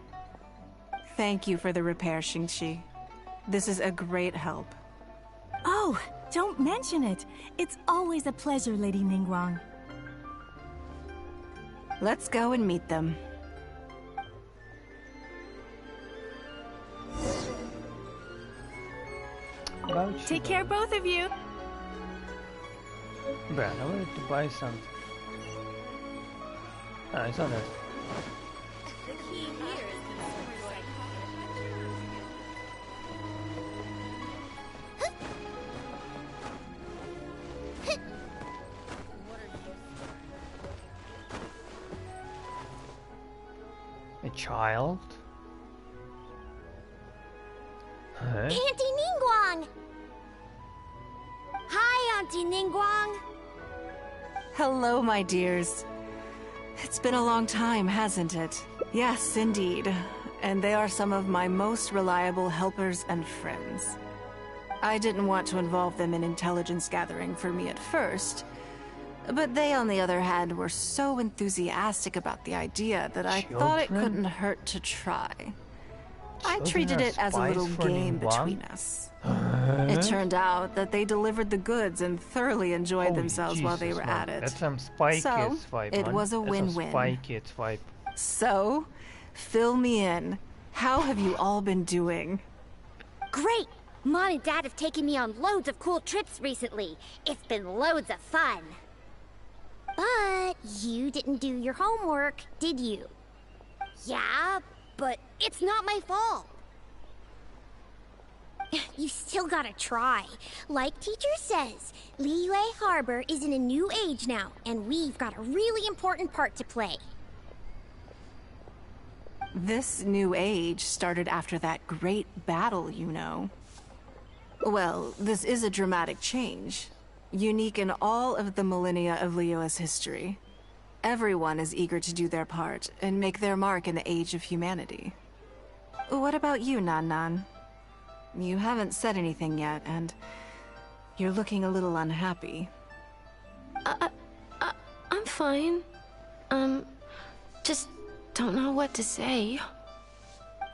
Thank you for the repair, Xingqi. This is a great help. Oh, don't mention it. It's always a pleasure, Lady Ningguang. Let's go and meet them. Take care, both of you. Bruh, I wanted to buy something. I saw that. The key here is consumer psychology. child? Huh? Auntie Ningguang! Hi, Auntie Ningguang! Hello, my dears. It's been a long time, hasn't it? Yes, indeed. And they are some of my most reliable helpers and friends. I didn't want to involve them in intelligence gathering for me at first, but they, on the other hand, were so enthusiastic about the idea that I thought it couldn't hurt to try. I treated it as a little game between us. It turned out that they delivered the goods and thoroughly enjoyed themselves while they were at it. That's some Spy Kids vibe, it was a win-win. Spy Kids vibe. So, fill me in. How have you all been doing? Great! Mom and Dad have taken me on loads of cool trips recently. It's been loads of fun. But you didn't do your homework, did you? Yeah, but it's not my fault. You still gotta try. Like teacher says, Liyue Harbor is in a new age now, and we've got a really important part to play. This new age started after that great battle, you know. Well, this is a dramatic change, unique in all of the millennia of Liyue's history. Everyone is eager to do their part and make their mark in the age of humanity. What about you, Nan Nan? You haven't said anything yet, and you're looking a little unhappy. I'm fine. Just don't know what to say.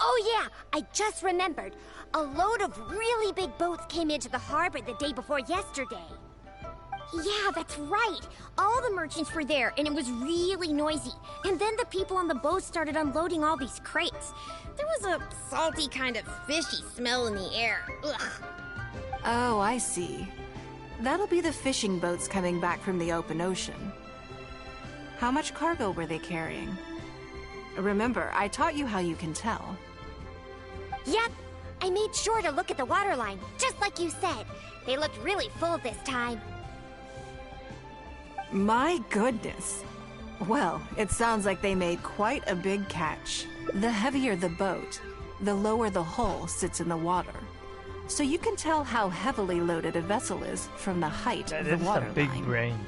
Oh yeah, I just remembered. A load of really big boats came into the harbor the day before yesterday. Yeah, that's right. All the merchants were there, and it was really noisy. And then the people on the boat started unloading all these crates. There was a salty kind of fishy smell in the air. Ugh. Oh, I see. That'll be the fishing boats coming back from the open ocean. How much cargo were they carrying? Remember, I taught you how you can tell. Yep, I made sure to look at the waterline, just like you said. They looked really full this time. My goodness. Well, it sounds like they made quite a big catch. The heavier the boat, the lower the hull sits in the water. So you can tell how heavily loaded a vessel is from the height of the waterline. That's a big brain.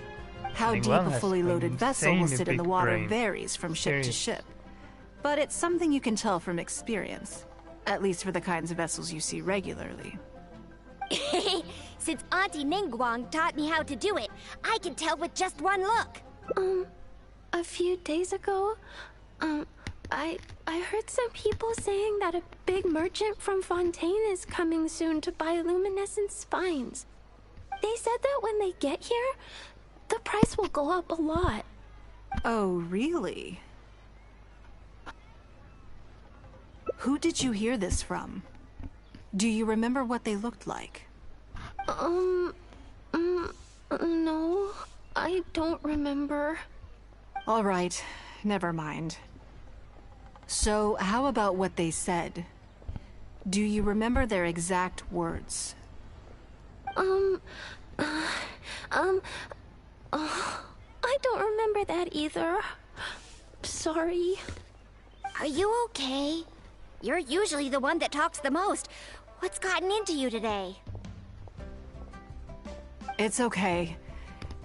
How deep a fully loaded vessel will sit in the water varies from ship to ship. But it's something you can tell from experience. At least for the kinds of vessels you see regularly. Since Auntie Ningguang taught me how to do it, I can tell with just one look. A few days ago, I heard some people saying that a big merchant from Fontaine is coming soon to buy luminescent spines. They said that when they get here, the price will go up a lot. Oh, really? Who did you hear this from? Do you remember what they looked like? No, I don't remember. All right, never mind. So, how about what they said? Do you remember their exact words? I don't remember that either. Sorry. Are you okay? You're usually the one that talks the most. What's gotten into you today? It's okay.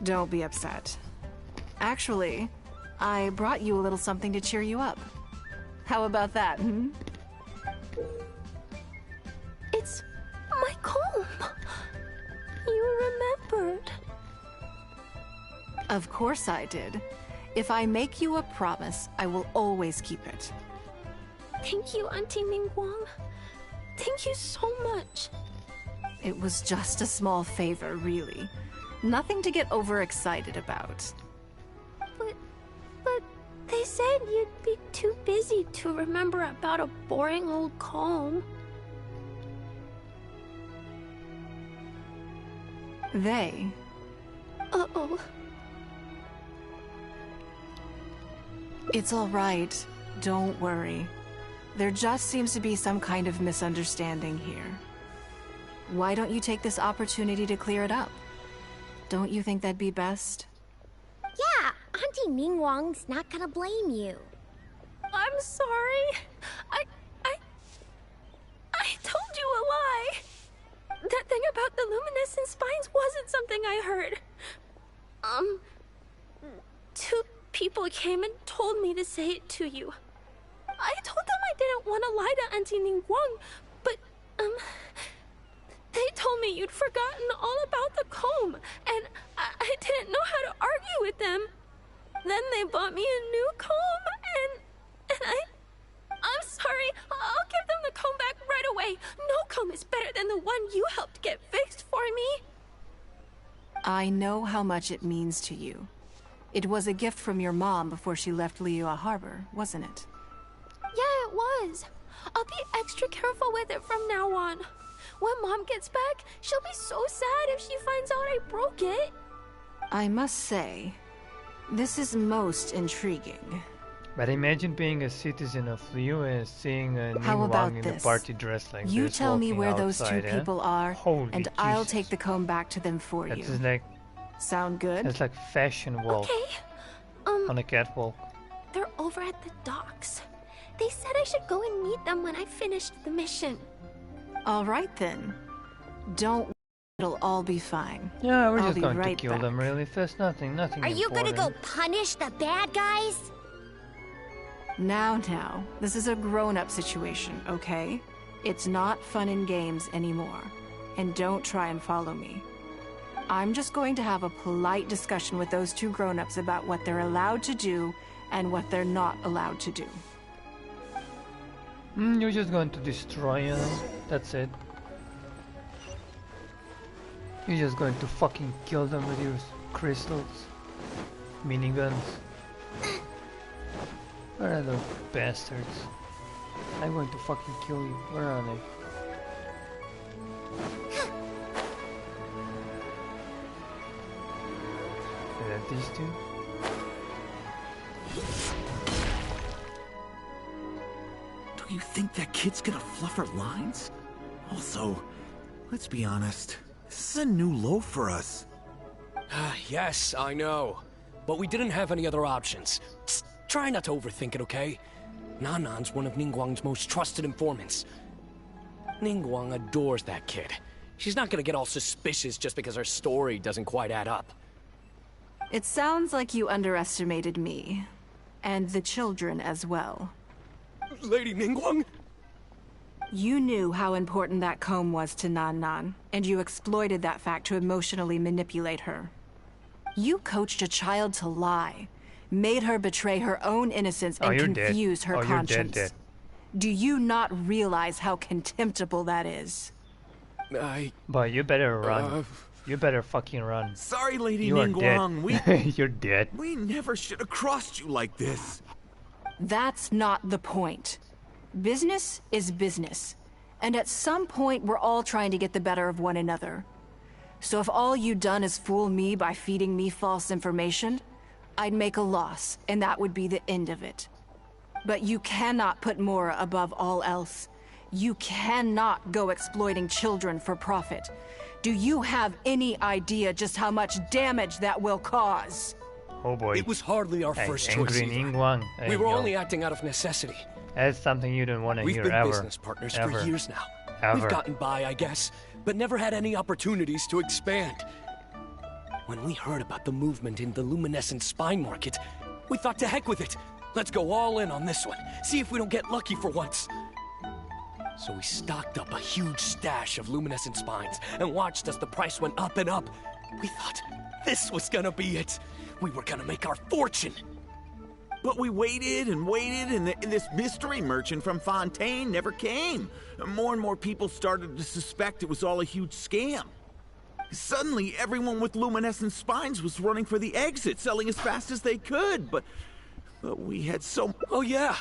Don't be upset. Actually, I brought you a little something to cheer you up. How about that, hmm? It's my comb. You remembered. Of course I did. If I make you a promise, I will always keep it. Thank you, Auntie Ningguang. Thank you so much. It was just a small favor, really. Nothing to get overexcited about. But they said you'd be too busy to remember about a boring old comb. They? Uh-oh. It's all right. Don't worry. There just seems to be some kind of misunderstanding here. Why don't you take this opportunity to clear it up? Don't you think that'd be best? Yeah, Auntie Ningguang's not gonna blame you. I'm I'm sorry. I told you a lie. That thing about the luminescent spines wasn't something I heard. Two people came and told me to say it to you. I told them I didn't want to lie to Auntie Ningguang, but, they told me you'd forgotten all about the comb, and I didn't know how to argue with them. Then they bought me a new comb, and I'm sorry. I'll give them the comb back right away. No comb is better than the one you helped get fixed for me. I know how much it means to you. It was a gift from your mom before she left Liyue Harbor, wasn't it? Yeah, it was. I'll be extra careful with it from now on. When Mom gets back, she'll be so sad if she finds out I broke it. I must say, this is most intriguing. But imagine being a citizen of Liyue and seeing a How about Ningguang in a this? party dress like You this tell me walking where those two outside, people are, Holy and I'll Jesus. take the comb back to them for That's you. like, Sound good? it's like fashion walk Okay. on a catwalk. They're over at the docks. They said I should go and meet them when I finished the mission. All right then. Don't worry, it'll all be fine. Yeah, we're I'll just be going right to kill back. them really fast. Nothing Are you gonna go important. punish the bad guys? Now, this is a grown-up situation, okay? It's not fun and games anymore. And don't try and follow me. I'm just going to have a polite discussion with those two grown-ups about what they're allowed to do and what they're not allowed to do. You're just going to destroy them. That's it. You're just going to fucking kill them with your crystals, miniguns. Where are those bastards? I'm going to fucking kill you. Where are they? Is that these two? Do you think that kid's gonna fluff her lines? Also, let's be honest, this is a new low for us. Yes, I know. But we didn't have any other options. Just try not to overthink it, okay? Nanan's one of Ningguang's most trusted informants. Ningguang adores that kid. She's not gonna get all suspicious just because her story doesn't quite add up. It sounds like you underestimated me. And the children as well. Lady Ningguang? You knew how important that comb was to Nan, and you exploited that fact to emotionally manipulate her. You coached a child to lie, made her betray her own innocence and confuse her conscience. You're dead. Do you not realize how contemptible that is? But you better run. You better fucking run. Sorry, Lady You are Ningguang. dead. You're dead. We never should have crossed you like this. That's not the point. Business is business. And at some point, we're all trying to get the better of one another. So if all you've done is fool me by feeding me false information, I'd make a loss, and that would be the end of it. But you cannot put Mora above all else. You cannot go exploiting children for profit. Do you have any idea just how much damage that will cause? Oh boy. It was hardly our first choice Angry either. Ningguang. We were only acting out of necessity. That's something you don't want to We've hear been ever. business partners Ever. for years now. Ever. We've gotten by, I guess, but never had any opportunities to expand. When we heard about the movement in the luminescent spine market, we thought to heck with it. Let's go all in on this one. See if we don't get lucky for once. So we stocked up a huge stash of luminescent spines and watched as the price went up and up. We thought this was gonna be it. We were gonna make our fortune. But we waited and waited, and this mystery merchant from Fontaine never came. More and more people started to suspect it was all a huge scam. Suddenly, everyone with luminescent spines was running for the exit, selling as fast as they could, but we had so... Oh yeah!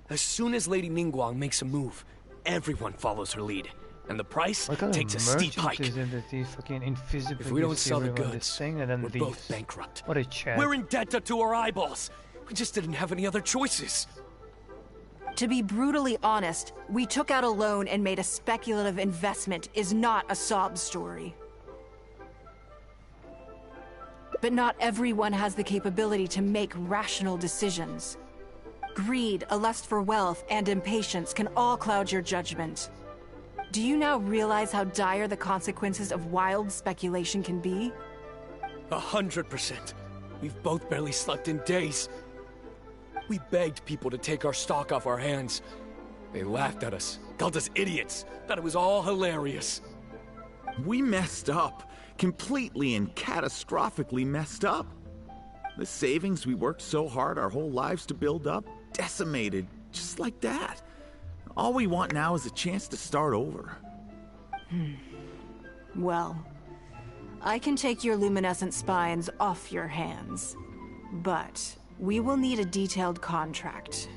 As soon as Lady Ningguang makes a move, everyone follows her lead. And the price takes a steep hike. Is it that he fucking invisibly If we don't gives sell the everyone goods, this thing and then we're leaves? both bankrupt. What a chat. We're in debt up to our eyeballs. We just didn't have any other choices. To be brutally honest, we took out a loan and made a speculative investment is not a sob story. But not everyone has the capability to make rational decisions. Greed, a lust for wealth, and impatience can all cloud your judgment. Do you now realize how dire the consequences of wild speculation can be? 100%. We've both barely slept in days. We begged people to take our stock off our hands. They laughed at us, called us idiots, thought it was all hilarious. We messed up. Completely and catastrophically messed up. The savings we worked so hard our whole lives to build up, decimated just like that. All we want now is a chance to start over. Well, I can take your luminescent spines off your hands, but we will need a detailed contract.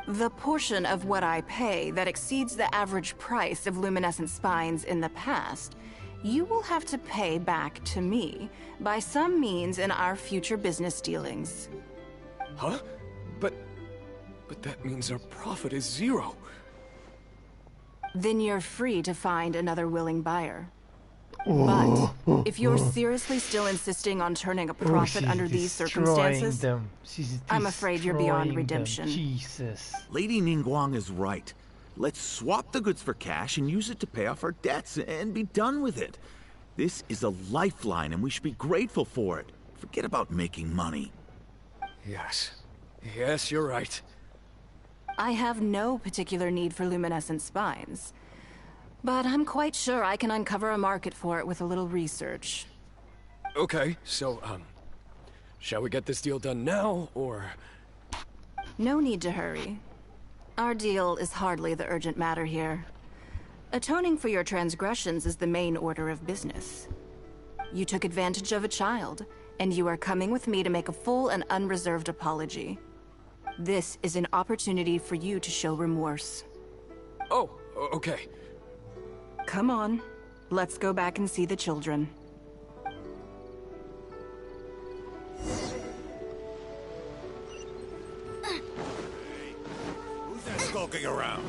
The portion of what I pay that exceeds the average price of luminescent spines in the past, you will have to pay back to me by some means in our future business dealings. Huh? But that means our profit is 0. Then you're free to find another willing buyer. But if you're seriously still insisting on turning a profit under these circumstances, I'm afraid you're beyond redemption. Jesus. Lady Ningguang is right. Let's swap the goods for cash and use it to pay off our debts and be done with it. This is a lifeline and we should be grateful for it. Forget about making money. Yes. Yes, you're right. I have no particular need for luminescent spines, but I'm quite sure I can uncover a market for it with a little research. Okay, so, shall we get this deal done now, or...? No need to hurry. Our deal is hardly the urgent matter here. Atoning for your transgressions is the main order of business. You took advantage of a child, and you are coming with me to make a full and unreserved apology. This is an opportunity for you to show remorse. Oh, okay. Come on, let's go back and see the children. Who's that skulking around?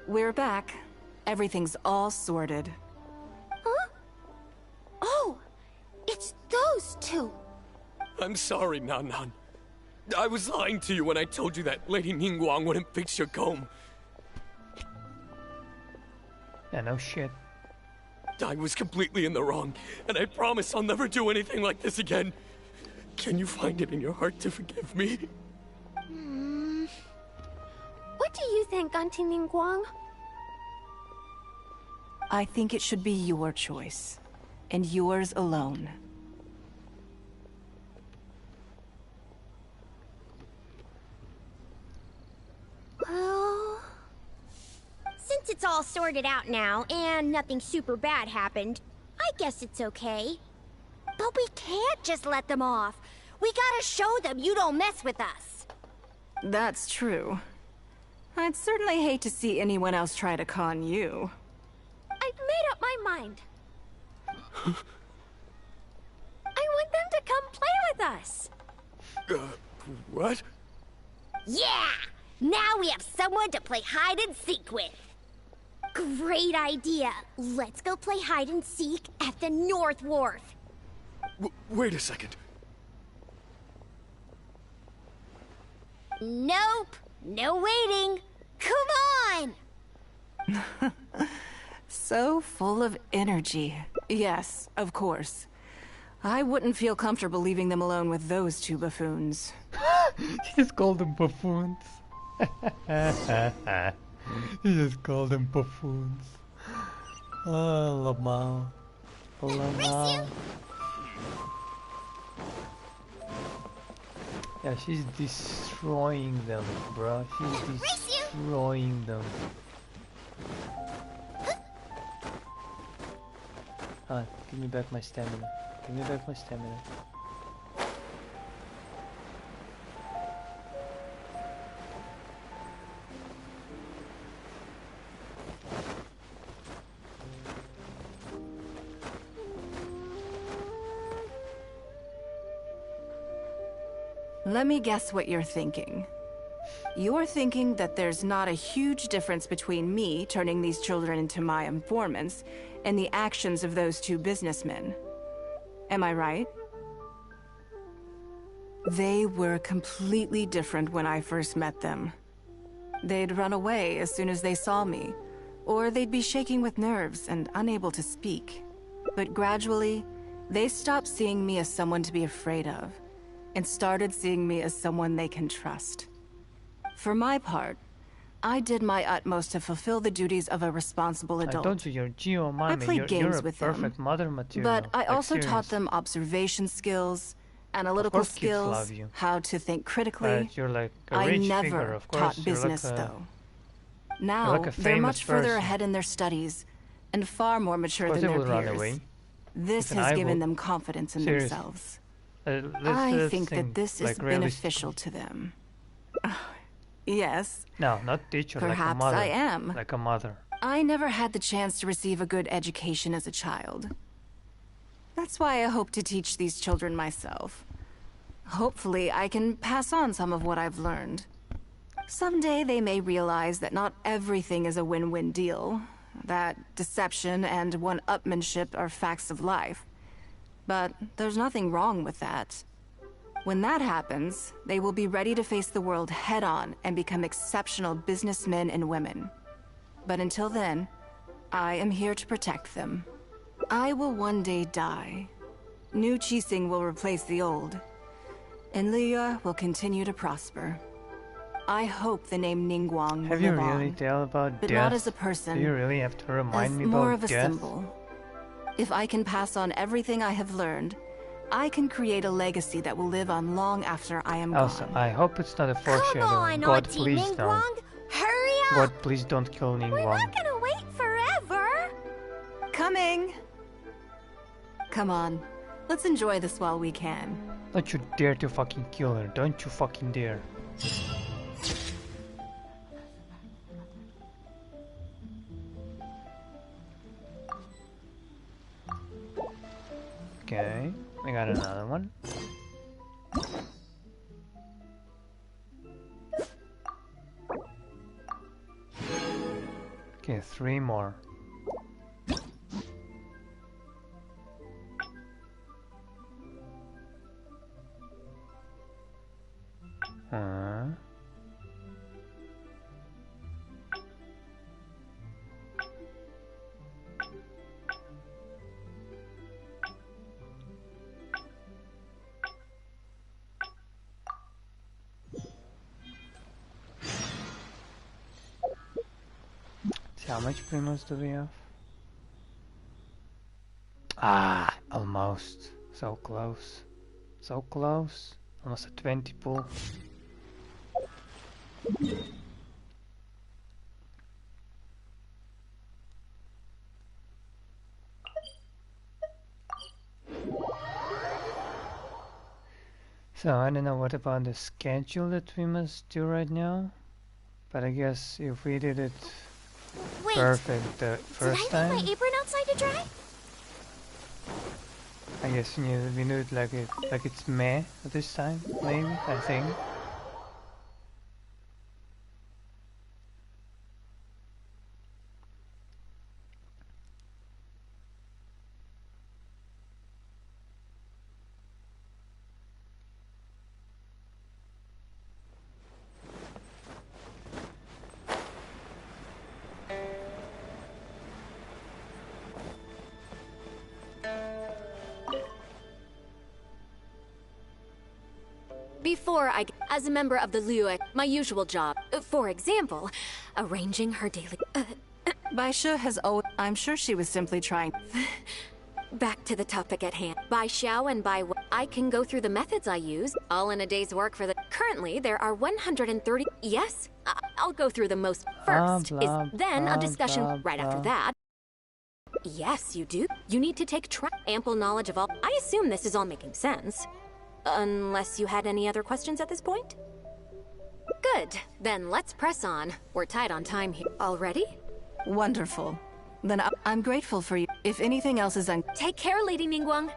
We're back. Everything's all sorted. Huh? Oh, it's those two. I'm sorry, Nan Nan. I was lying to you when I told you that Lady Ningguang wouldn't fix your comb. Yeah, no shit. I was completely in the wrong, and I promise I'll never do anything like this again. Can you find it in your heart to forgive me? What do you think, Auntie Ningguang? I think it should be your choice, and yours alone. Well, since it's all sorted out now, and nothing super bad happened, I guess it's okay. But we can't just let them off. We gotta show them you don't mess with us. That's true. I'd certainly hate to see anyone else try to con you. I've made up my mind. I want them to come play with us. What? Yeah! Now we have someone to play hide and seek with. Great idea. Let's go play hide and seek at the North Wharf. Wait a second. Nope. No waiting. Come on! So full of energy. Yes, of course. I wouldn't feel comfortable leaving them alone with those two buffoons. She just called them buffoons. He just called them buffoons. Oh, Lamau. Lamau. Yeah, she's destroying them, bro. She's destroying them. Ah, give me back my stamina. Give me back my stamina. Let me guess what you're thinking. You're thinking that there's not a huge difference between me turning these children into my informants and the actions of those two businessmen. Am I right? They were completely different when I first met them. They'd run away as soon as they saw me, or they'd be shaking with nerves and unable to speak. But gradually, they stopped seeing me as someone to be afraid of, and started seeing me as someone they can trust. For my part, I did my utmost to fulfill the duties of a responsible adult. I told you, you're Geo, mommy. I played games with perfect them, mother material. but I also serious. taught them observation skills, analytical skills, how to think critically. But you're like a I rich never figure, of course. taught business, like though. Now, they're much further ahead in their studies, and far more mature than their peers. This has given them confidence in themselves. I think that this is beneficial to them. Yes. No, not teacher, perhaps like a mother. I am. Like a mother. I never had the chance to receive a good education as a child. That's why I hope to teach these children myself. Hopefully, I can pass on some of what I've learned. Someday they may realize that not everything is a win-win deal, that deception and one-upmanship are facts of life. But there's nothing wrong with that. When that happens, they will be ready to face the world head-on and become exceptional businessmen and women. But until then, I am here to protect them. I will one day die. New Qixing will replace the old, and Liyue will continue to prosper. I hope the name Ningguang will Have you live really on, tell about but death? not as a person. Do you really have to remind me about more of a death? symbol. If I can pass on everything I have learned, I can create a legacy that will live on long after I am Also, gone. I hope it's not a foreshadowing. God, please don't. Hurry up! God, please don't kill Ningguang. We're not gonna wait forever! Coming! Come on, let's enjoy this while we can. Don't you dare to fucking kill her. Don't you fucking dare. Okay, I got another one. Okay, 3 more. How much primos do we have? Ah, almost. So close. So close. Almost a 20 pull. So I don't know what about the schedule that we must do right now, but I guess if we did it perfect the first time. Did I leave my apron outside to dry? I guess we do it like it's meh this time, maybe, I think. As a member of the Liyue, my usual job, for example, arranging her daily... Baisha has I'm sure she was simply trying... Back to the topic at hand. By Xiao and by I can go through the methods I use, all in a day's work for the... Currently, there are 130... Yes, I'll go through the most first. Then a discussion right after that. Yes, you do. You need to take ample knowledge of all... I assume this is all making sense. Unless you had any other questions at this point? Good. Then let's press on. We're tight on time here. Already? Wonderful. Then I'm grateful for you. If anything else is Take care, Lady Ningguang.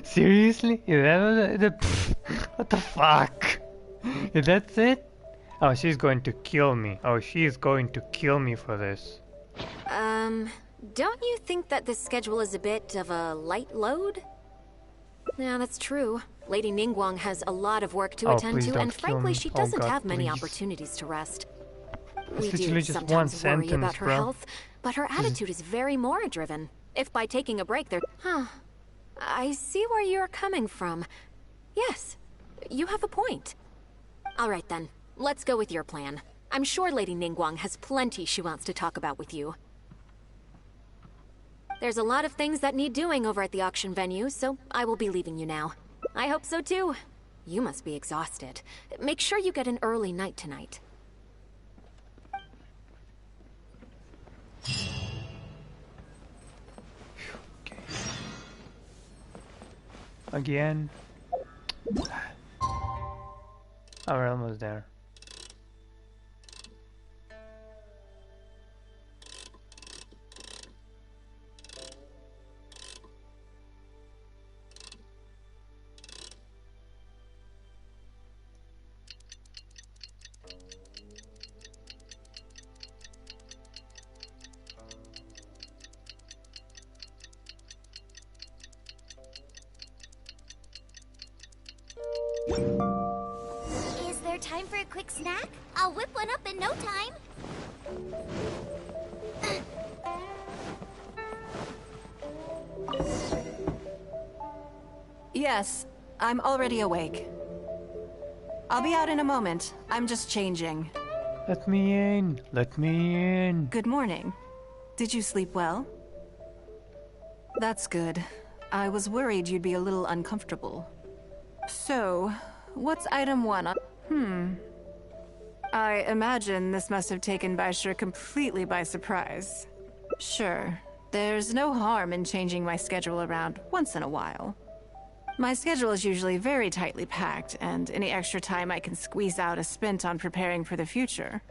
Seriously? Is that what the fuck? Is that it? Oh, she's going to kill me. Oh, she is going to kill me for this. Don't you think that this schedule is a bit of a light load? Yeah, that's true. Lady Ningguang has a lot of work to attend to, and frankly, she doesn't have many opportunities to rest. We do sometimes worry about her health, but her attitude is very Mora-driven. If by taking a break, I see where you're coming from. Yes, you have a point. All right then, let's go with your plan. I'm sure Lady Ningguang has plenty she wants to talk about with you. There's a lot of things that need doing over at the auction venue, so I will be leaving you now. I hope so too. You must be exhausted. Make sure you get an early night tonight. Okay. Again. Oh, we're almost there. Is there time for a quick snack? I'll whip one up in no time. Yes, I'm already awake. I'll be out in a moment. I'm just changing. Let me in. Let me in. Good morning. Did you sleep well? That's good. I was worried you'd be a little uncomfortable. So, what's item 1 on... I imagine this must have taken Baisher completely by surprise. Sure, there's no harm in changing my schedule around once in a while. My schedule is usually very tightly packed, and any extra time I can squeeze out is spent on preparing for the future.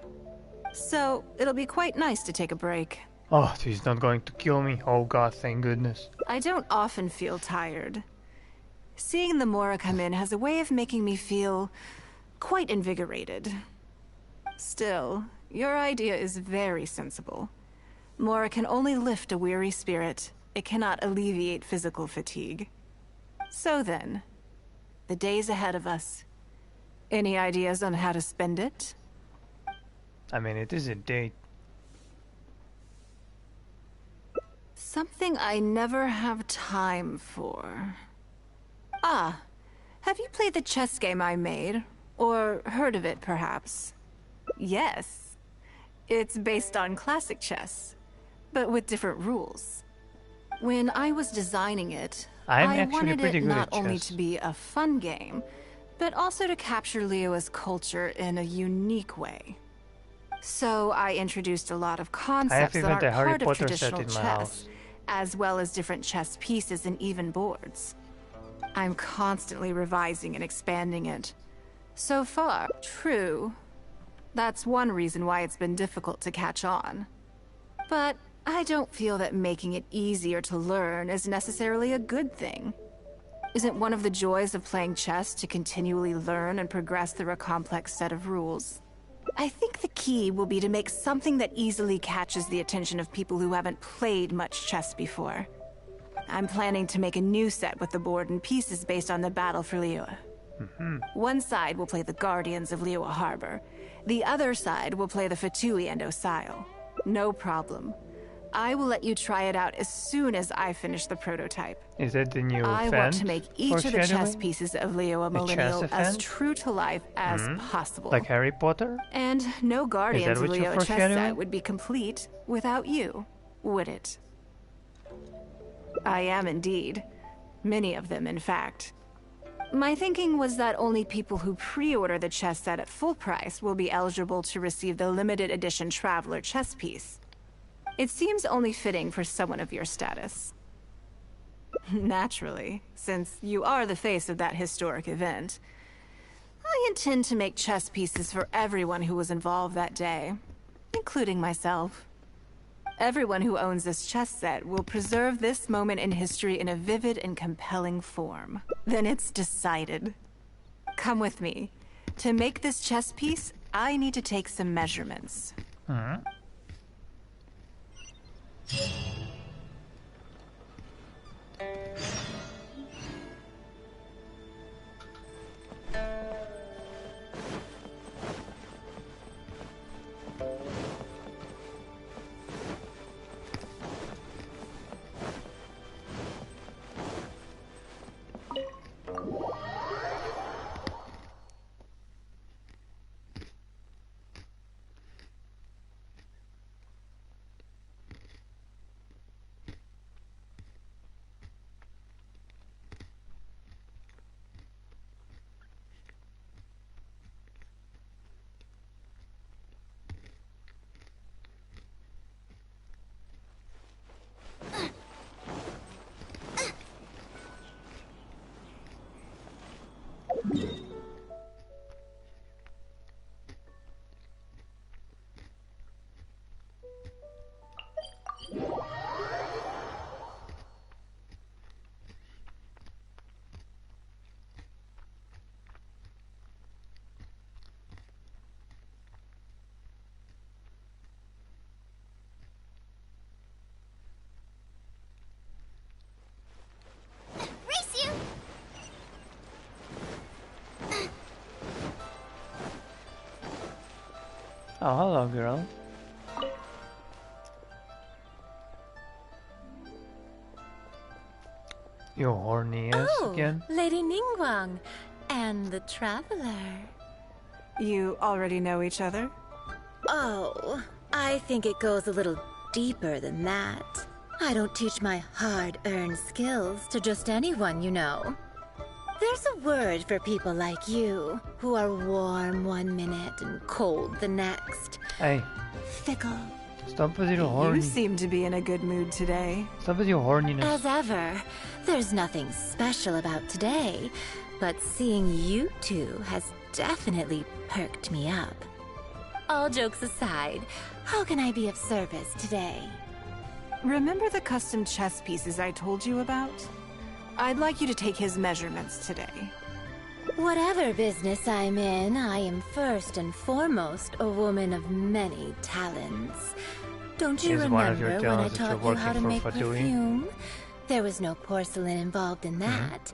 So, it'll be quite nice to take a break. Oh, she's not going to kill me. Oh god, thank goodness. I don't often feel tired. Seeing the Mora come in has a way of making me feel quite invigorated. Still, your idea is very sensible. Mora can only lift a weary spirit. It cannot alleviate physical fatigue. So then, the days ahead of us. Any ideas on how to spend it? I mean, it is a date. Something I never have time for. Ah, have you played the chess game I made? Or heard of it, perhaps? Yes. It's based on classic chess, but with different rules. When I was designing it, I wanted it not only to be a fun game, but also to capture Liyue's culture in a unique way. So I introduced a lot of concepts that aren't part of traditional chess, as well as different chess pieces and even boards. I'm constantly revising and expanding it. So far, true. That's one reason why it's been difficult to catch on. But I don't feel that making it easier to learn is necessarily a good thing. Isn't one of the joys of playing chess to continually learn and progress through a complex set of rules? I think the key will be to make something that easily catches the attention of people who haven't played much chess before. I'm planning to make a new set with the board and pieces based on the battle for Liyue. One side will play the Guardians of Liyue Harbor. The other side will play the Fatui and Osile. No problem. I will let you try it out as soon as I finish the prototype. Is that the new I want to make each of the chess pieces of Liyue Millennial as true to life as possible. Like Harry Potter? And no Guardians of Liyue chess set would be complete without you, would it? I am indeed. Many of them, in fact. My thinking was that only people who pre-order the chess set at full price will be eligible to receive the limited edition Traveler chess piece. It seems only fitting for someone of your status. Naturally, since you are the face of that historic event, I intend to make chess pieces for everyone who was involved that day, including myself. Everyone who owns this chess set will preserve this moment in history in a vivid and compelling form. Then it's decided. Come with me. To make this chess piece, I need to take some measurements. Oh, hello, girl. You horny ass again? Lady Ningguang and the Traveler. You already know each other? Oh, I think it goes a little deeper than that. I don't teach my hard-earned skills to just anyone, you know. There's a word for people like you, who are warm one minute and cold the next. Hey. Fickle. Stop with your horny. You seem to be in a good mood today. Stop with your horniness. As ever, there's nothing special about today, but seeing you two has definitely perked me up. All jokes aside, how can I be of service today? Remember the custom chess pieces I told you about? I'd like you to take his measurements today. Whatever business I'm in, I am first and foremost a woman of many talents. Don't you remember when I taught you how to make perfume? There was no porcelain involved in that.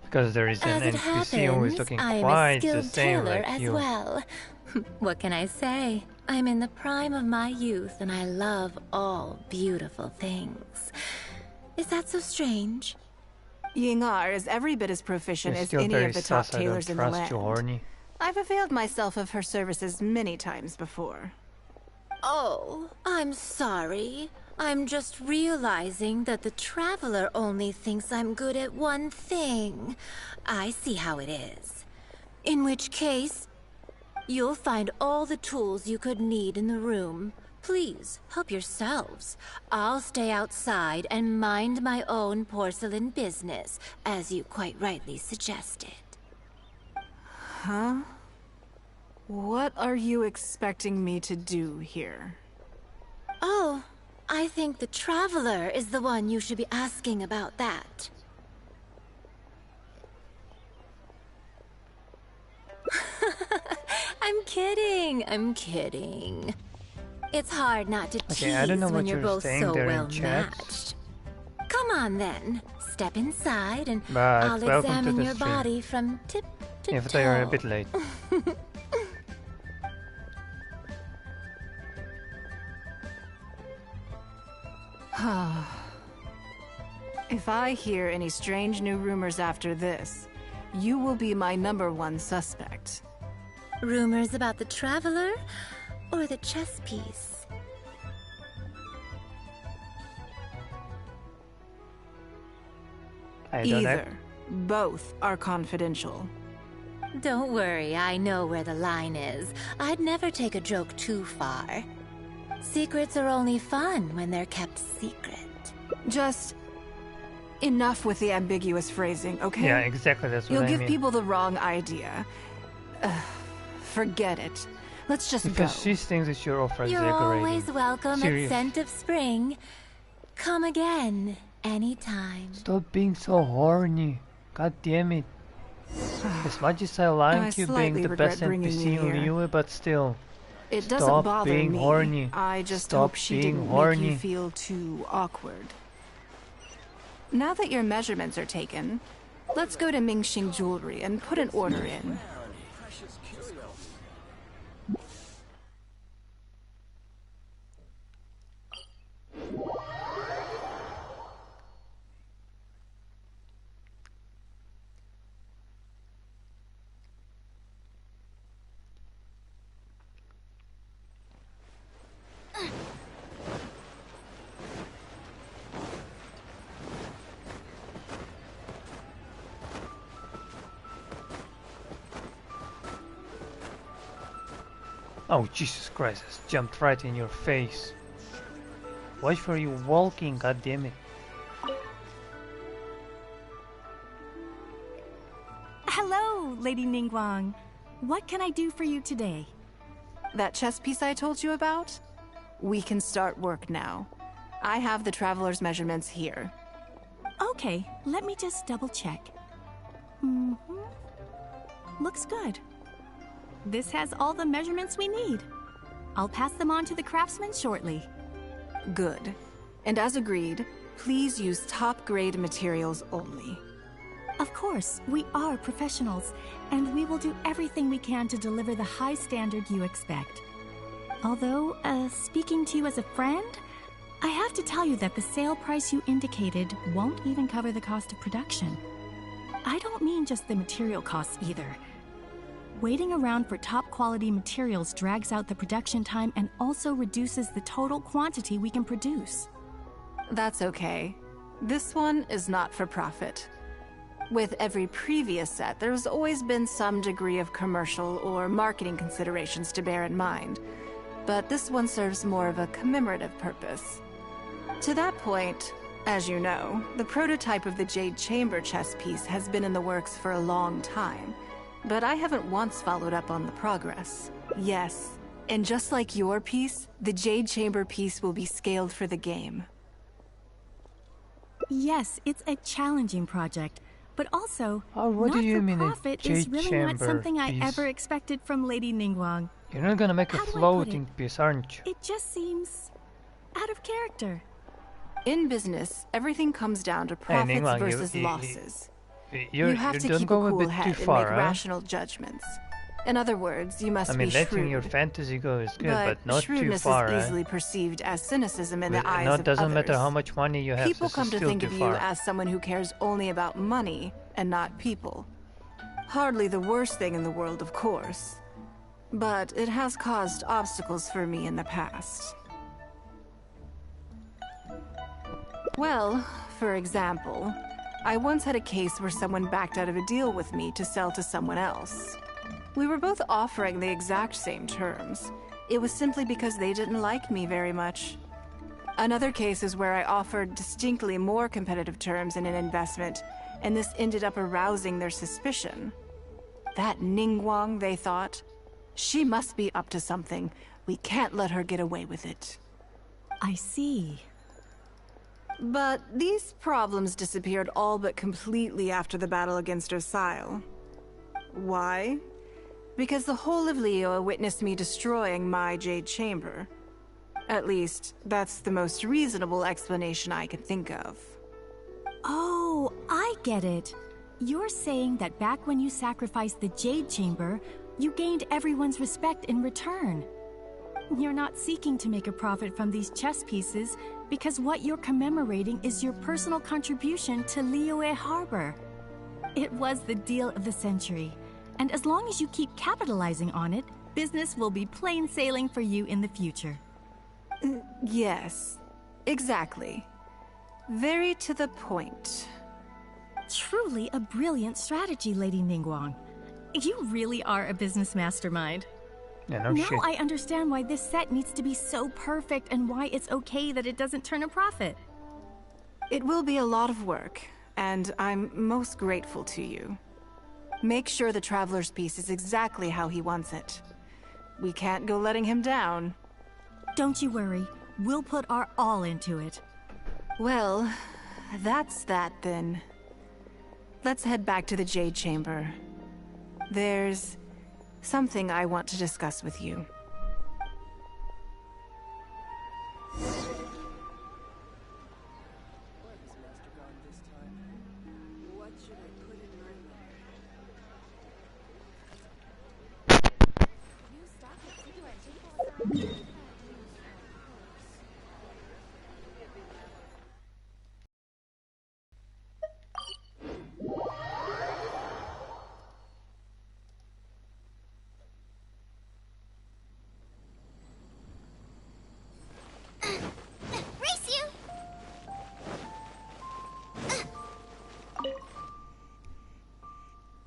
Because there is an NPC always looking quite the same like you. Well. What can I say? I'm in the prime of my youth and I love all beautiful things. Is that so strange? Yingar is every bit as proficient as any of the top tailors in the land. I've availed myself of her services many times before. Oh, I'm sorry. I'm just realizing that the Traveler only thinks I'm good at one thing. I see how it is. In which case, you'll find all the tools you could need in the room. Please, help yourselves. I'll stay outside and mind my own porcelain business, as you quite rightly suggested. Huh? What are you expecting me to do here? Oh, I think the Traveler is the one you should be asking about that. I'm kidding. It's hard not to tease I don't know when what you're both so well matched. Come on then, step inside and I'll examine your body from tip to toe. If they are a bit late. If I hear any strange new rumors after this, you will be my #1 suspect. Rumors about the Traveler or the chess piece? Either. Both are confidential. Don't worry, I know where the line is. I'd never take a joke too far. Secrets are only fun when they're kept secret. Just enough with the ambiguous phrasing, okay? Yeah, exactly, that's what I mean. You'll give people the wrong idea. Forget it. Let's just because go. she thinks it's your offer You're exaggerating. always welcome Serious. at Scent of Spring. Come again, anytime. Stop being so horny. God damn it. As much as I like you being the best NPC in Liyue, but still. It doesn't Stop bother being me. horny. I just Stop hope she being didn't horny. make you feel too awkward. Now that your measurements are taken, let's go to Mingxing Jewelry and put an order in. Oh, Jesus Christ, I just jumped right in your face. Watch where you walking, god damn it. Hello, Lady Ningguang. What can I do for you today? That chess piece I told you about? We can start work now. I have the traveler's measurements here. Okay, let me just double check. Looks good. This has all the measurements we need. I'll pass them on to the craftsman shortly. Good. And as agreed, please use top-grade materials only. Of course, we are professionals, and we will do everything we can to deliver the high standard you expect. Although, speaking to you as a friend, I have to tell you that the sale price you indicated won't even cover the cost of production. I don't mean just the material costs either. Waiting around for top-quality materials drags out the production time and also reduces the total quantity we can produce. That's okay. This one is not for profit. With every previous set, there's always been some degree of commercial or marketing considerations to bear in mind, but this one serves more of a commemorative purpose. To that point, as you know, the prototype of the Jade Chamber chess piece has been in the works for a long time, but I haven't once followed up on the progress. Yes, and just like your piece, the Jade Chamber piece will be scaled for the game. Yes, it's a challenging project, but also, what do you mean a not-for-profit is Jade really not Chamber something I piece? ever expected from Lady Ningguang. You're not gonna make a How do I put floating piece, aren't you? It just seems out of character. In business, everything comes down to profits Ningguang, versus losses. You have to don't keep go a a cool bit head too and far, make huh? rational judgments. In other words, you must I mean, be letting shrewd. your fantasy go is good, but not too shrewdness far, is huh? easily perceived as cynicism in the Well, eyes no, of it doesn't matter others. how much money you have, People this come is to still think too of you far. as someone who cares only about money and not people. Hardly the worst thing in the world, of course. But it has caused obstacles for me in the past. Well, for example, I once had a case where someone backed out of a deal with me to sell to someone else. We were both offering the exact same terms. It was simply because they didn't like me very much. Another case is where I offered distinctly more competitive terms in an investment, and this ended up arousing their suspicion. That Ningguang, they thought. She must be up to something. We can't let her get away with it. I see. But these problems disappeared all but completely after the battle against Osile. Why? Because the whole of Liyue witnessed me destroying my Jade Chamber. At least, that's the most reasonable explanation I can think of. Oh, I get it. You're saying that back when you sacrificed the Jade Chamber, you gained everyone's respect in return. You're not seeking to make a profit from these chess pieces because what you're commemorating is your personal contribution to Liyue Harbor. It was the deal of the century, and as long as you keep capitalizing on it, business will be plain sailing for you in the future. Yes, exactly. Very to the point. Truly a brilliant strategy, Lady Ningguang. You really are a business mastermind. Yeah, no now shit. I understand why this set needs to be so perfect and why it's okay that it doesn't turn a profit. It will be a lot of work, and I'm most grateful to you. Make sure the Traveler's piece is exactly how he wants it. we can't go letting him down. Don't you worry. We'll put our all into it. Well, that's that then. Let's head back to the Jade Chamber. There's something I want to discuss with you.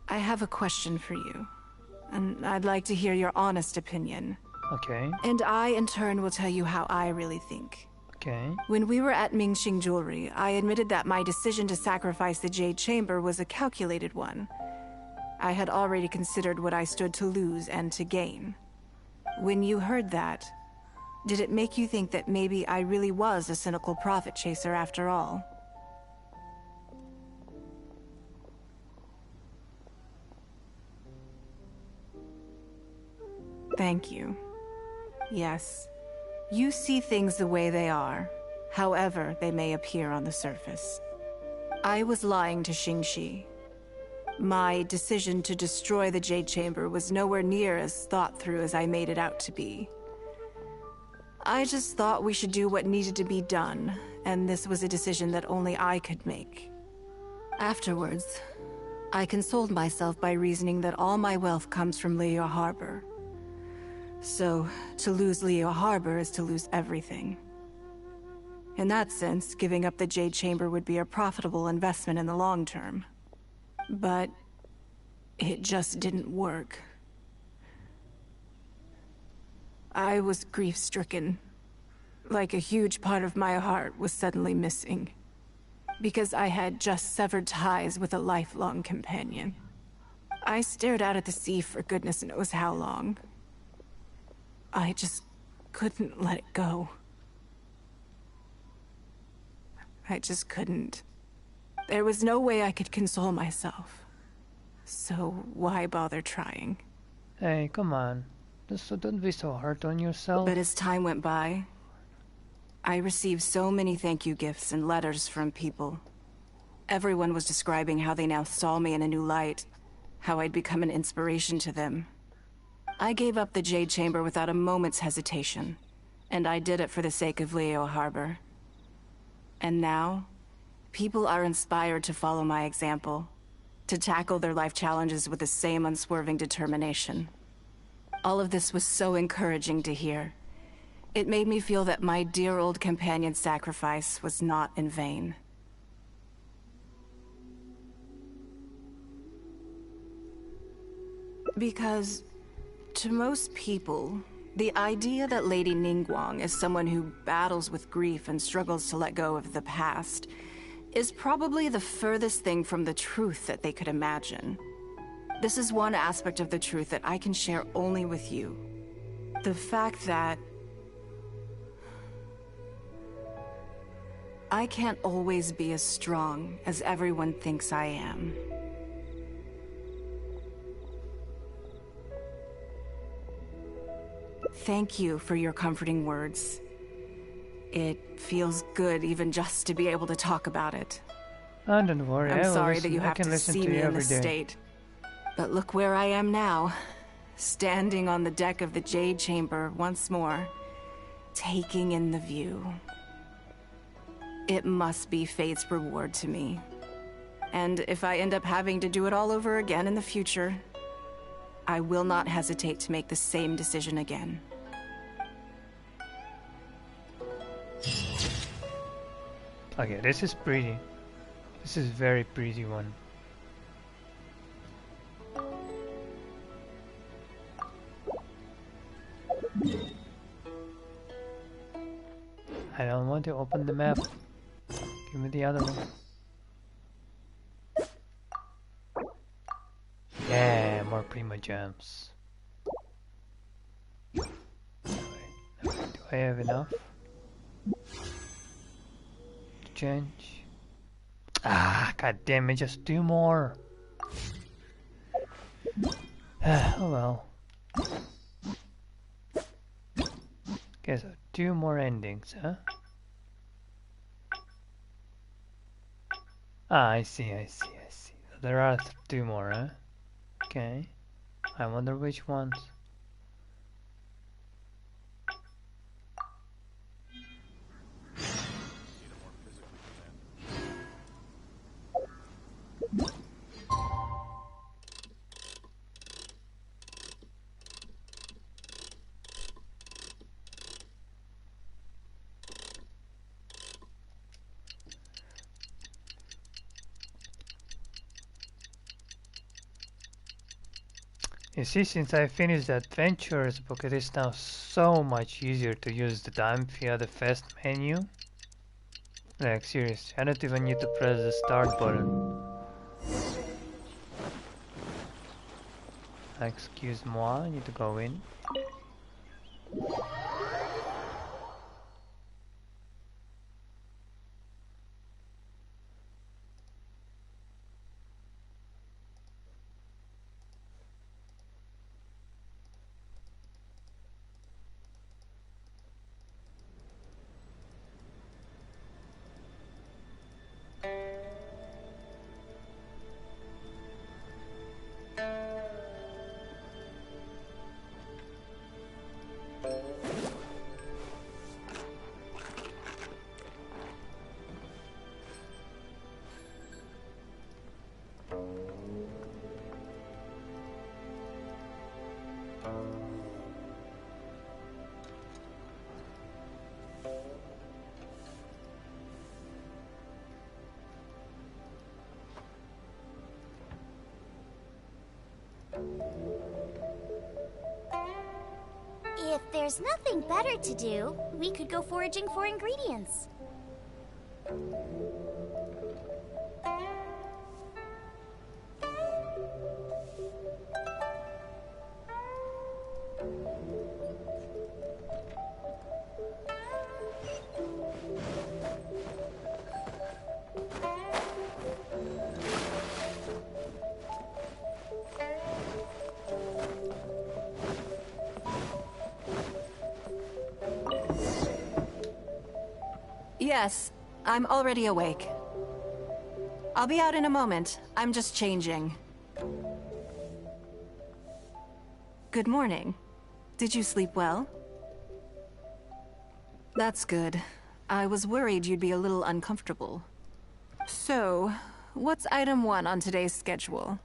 I have a question for you, and I'd like to hear your honest opinion. Okay. And I, in turn, will tell you how I really think. Okay. When we were at Mingxing Jewelry, I admitted that my decision to sacrifice the Jade Chamber was a calculated one. I had already considered what I stood to lose and to gain. When you heard that, did it make you think that maybe I really was a cynical profit chaser after all? Thank you. Yes, you see things the way they are, however they may appear on the surface. I was lying to Xingxi. My decision to destroy the Jade Chamber was nowhere near as thought through as I made it out to be. I just thought we should do what needed to be done, and this was a decision that only I could make. Afterwards, I consoled myself by reasoning that all my wealth comes from Leo Harbor. So, to lose Leo Harbor is to lose everything. In that sense, giving up the Jade Chamber would be a profitable investment in the long term. But it just didn't work. I was grief-stricken. Like a huge part of my heart was suddenly missing. Because I had just severed ties with a lifelong companion. I stared out at the sea for goodness knows how long. I just couldn't let it go. I just couldn't. There was no way I could console myself. So why bother trying? Hey, come on. Don't be so hard on yourself. But as time went by, I received so many thank you gifts and letters from people. Everyone was describing how they now saw me in a new light, how I'd become an inspiration to them. I gave up the Jade Chamber without a moment's hesitation, and I did it for the sake of Leo Harbor. And now, people are inspired to follow my example, to tackle their life challenges with the same unswerving determination. All of this was so encouraging to hear. It made me feel that my dear old companion's sacrifice was not in vain. Because, to most people, the idea that Lady Ningguang is someone who battles with grief and struggles to let go of the past is probably the furthest thing from the truth that they could imagine. This is one aspect of the truth that I can share only with you. The fact that I can't always be as strong as everyone thinks I am. Thank you for your comforting words. It feels good even just to be able to talk about it. Oh, don't worry. I'm sorry that you have to see me in this state. But look where I am now, standing on the deck of the Jade Chamber once more, taking in the view. It must be fate's reward to me. And if I end up having to do it all over again in the future, I will not hesitate to make the same decision again. Okay, this is pretty. This is very pretty one. I don't want to open the map. Give me the other one. Yeah, more Prima gems. I have enough to change? Ah, god damn it, just 2 more. Oh well. Okay, so 2 more endings, huh? Ah, I see. So there are 2 more, huh? Okay. I wonder which ones. You see, since I finished the Adventurers book, it is now so much easier to use the time via the fast menu. Like, seriously, I don't even need to press the start button. Excuse-moi, I need to go in. If there's nothing better to do, we could go foraging for ingredients. Yes, I'm already awake. I'll be out in a moment. I'm just changing. Good morning. Did you sleep well? That's good. I was worried you'd be a little uncomfortable. So, what's item 1 on today's schedule?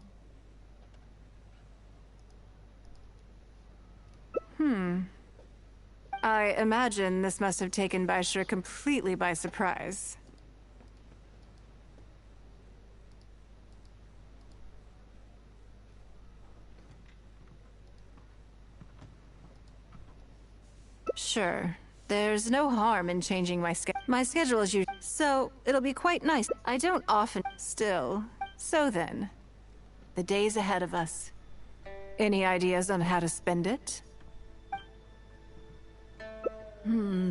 I imagine this must have taken Baishir completely by surprise. Sure. There's no harm in changing my schedule. My schedule is usually... So, it'll be quite nice. I don't often... Still. So then. The days ahead of us. Any ideas on how to spend it?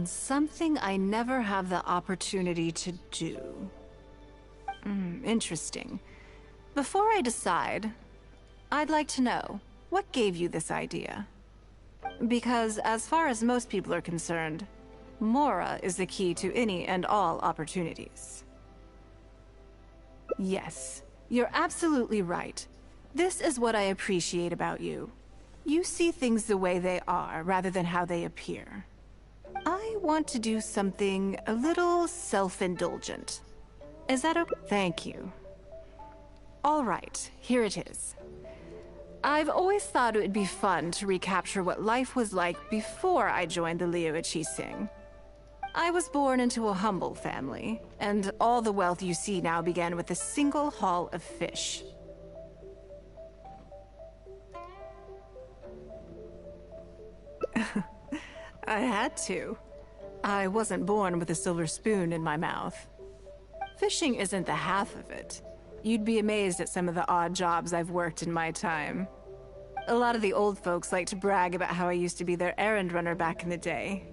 Something I never have the opportunity to do. Interesting. Before I decide, I'd like to know, what gave you this idea? Because as far as most people are concerned, Mora is the key to any and all opportunities. Yes, you're absolutely right. This is what I appreciate about you. You see things the way they are, rather than how they appear. I want to do something a little self-indulgent. Is that okay? Thank you. All right, here it is. I've always thought it would be fun to recapture what life was like before I joined the Liu Cixing. I was born into a humble family, and all the wealth you see now began with a single haul of fish. I had to. I wasn't born with a silver spoon in my mouth. Fishing isn't the half of it. You'd be amazed at some of the odd jobs I've worked in my time. A lot of the old folks like to brag about how I used to be their errand runner back in the day.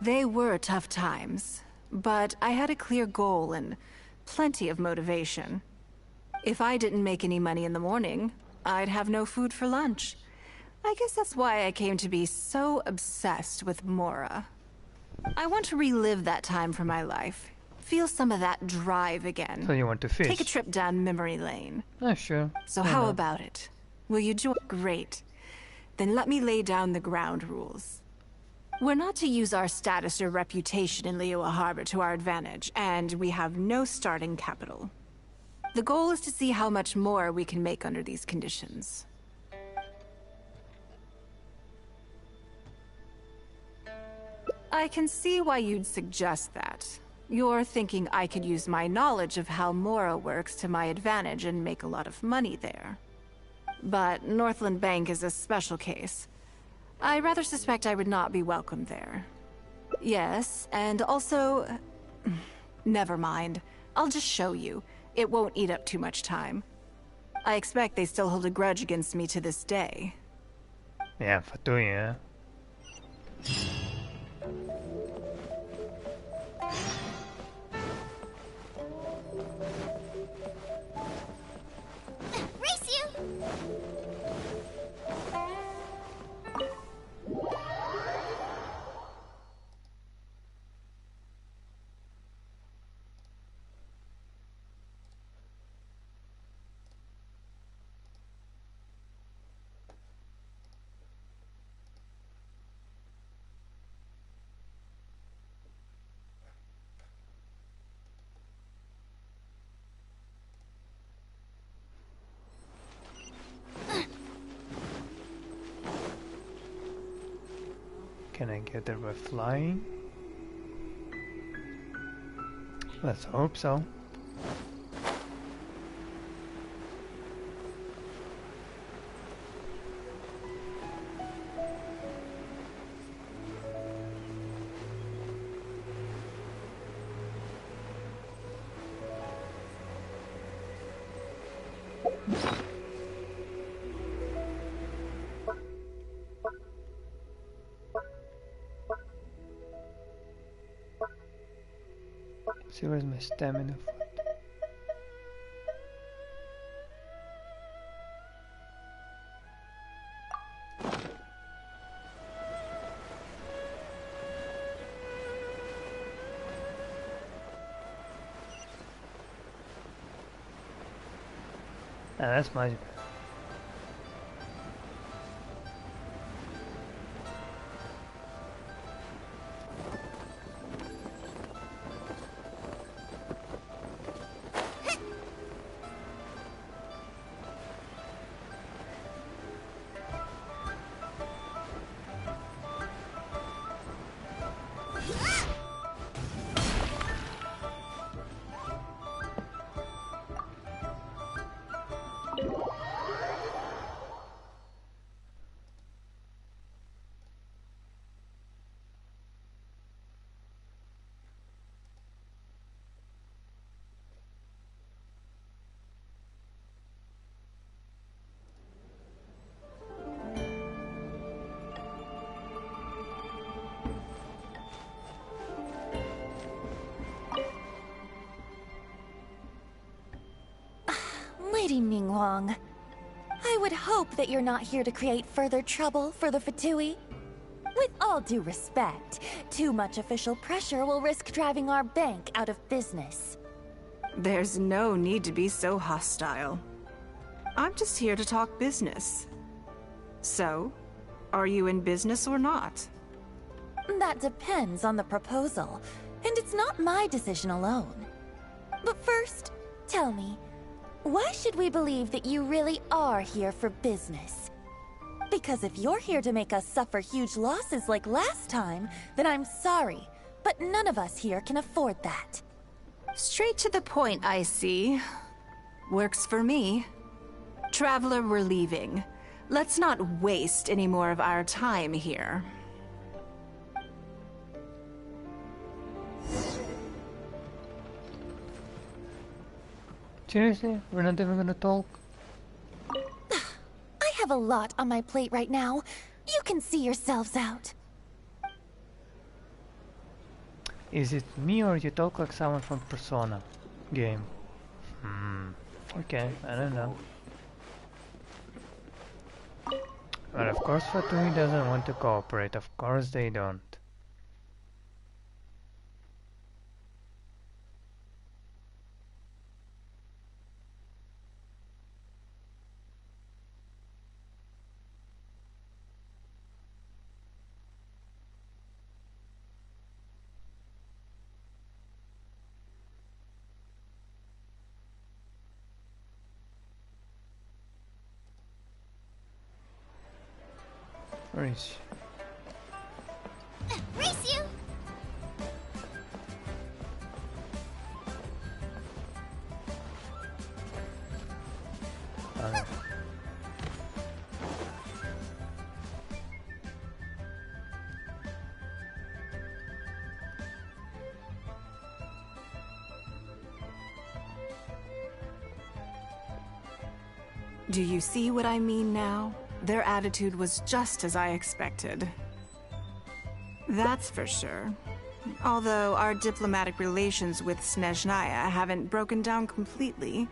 They were tough times, but I had a clear goal and plenty of motivation. If I didn't make any money in the morning, I'd have no food for lunch. I guess that's why I came to be so obsessed with Mora. I want to relive that time for my life. Feel some of that drive again. So you want to fish? Take a trip down memory lane. Oh, sure. So how about it? Will you join? Great. Then let me lay down the ground rules. We're not to use our status or reputation in Liyue Harbor to our advantage, and we have no starting capital. The goal is to see how much more we can make under these conditions. I can see why you'd suggest that. You're thinking I could use my knowledge of how Mora works to my advantage and make a lot of money there. But Northland Bank is a special case. I rather suspect I would not be welcome there. Yes, and also... Never mind. I'll just show you. It won't eat up too much time. I expect they still hold a grudge against me to this day. Ja, wat doe je? Race you! Can I get there by flying? Let's hope so. See, where's my stamina foot? Ah, that's much better. Lady Ningguang, I would hope that you're not here to create further trouble for the Fatui. With all due respect, too much official pressure will risk driving our bank out of business. There's no need to be so hostile. I'm just here to talk business. So, are you in business or not? That depends on the proposal, and it's not my decision alone. But first, tell me, why should we believe that you really are here for business? Because if you're here to make us suffer huge losses like last time, then I'm sorry, but none of us here can afford that. Straight to the point, I see. Works for me. Traveler, we're leaving. Let's not waste any more of our time here. Seriously? We're not even gonna talk? I have have a lot on my plate right now. You can see yourselves out. Is it me or you talk like someone from Persona game? Okay, I don't know. But of course Fatui doesn't want to cooperate, of course they don't. Where is she? Race you! Oh. Do you see what I mean now? Their attitude was just as I expected. That's for sure. Although our diplomatic relations with Snezhnaya haven't broken down completely.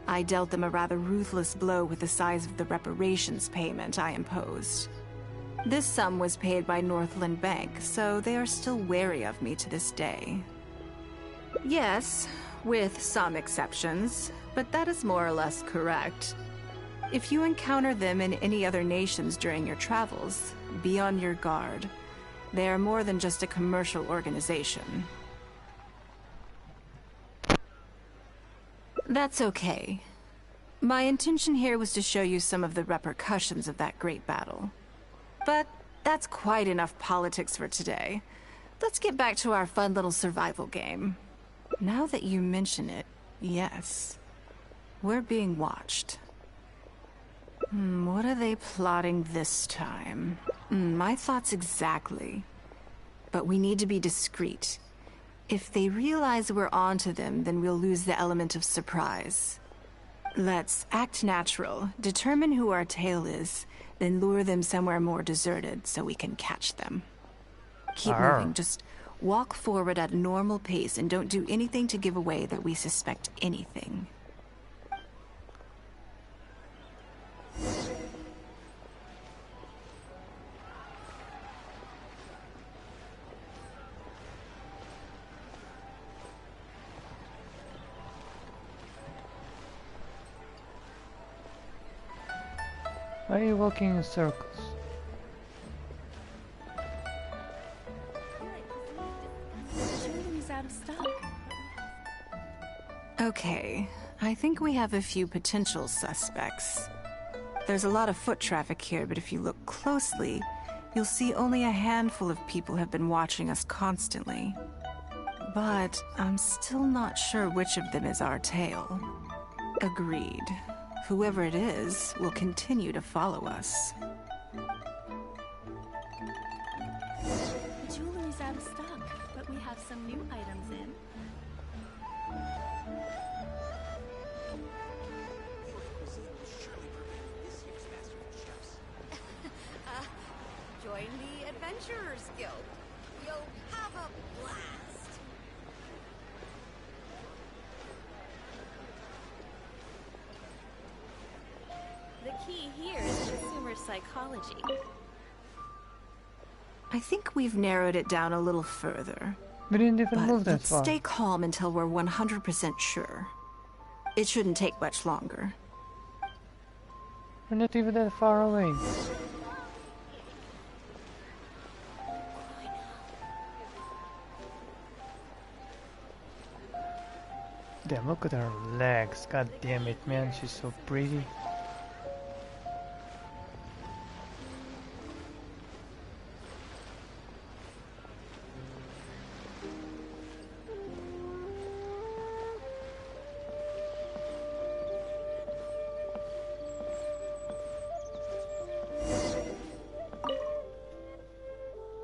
I dealt them a rather ruthless blow with the size of the reparations payment I imposed. This sum was paid by Northland Bank, so they are still wary of me to this day. Yes, with some exceptions, but that is more or less correct. If you encounter them in any other nations during your travels, be on your guard. They are more than just a commercial organization. That's okay. My intention here was to show you some of the repercussions of that great battle. But that's quite enough politics for today. Let's get back to our fun little survival game. Now that you mention it, yes. We're being watched. What are they plotting this time? My thoughts exactly. But we need to be discreet. If they realize we're onto them, then we'll lose the element of surprise. Let's act natural, determine who our tail is, then lure them somewhere more deserted so we can catch them. Keep moving, just walk forward at a normal pace and don't do anything to give away that we suspect anything. Why are you walking in circles? Jewelry's out of stock. Okay, I think we have a few potential suspects. There's a lot of foot traffic here, but if you look closely, you'll see only a handful of people have been watching us constantly. But I'm still not sure which of them is our tail. Agreed. Whoever it is will continue to follow us. Jewelry's out of stock, but we have some new items in. Join the Adventurers Guild. You'll have a blast. The key here is consumer psychology. I think we've narrowed it down a little further. We didn't even move that Let's far. stay calm until we're 100% sure. It shouldn't take much longer. We're not even that far away. Damn, look at her legs. God damn it, man. She's so pretty.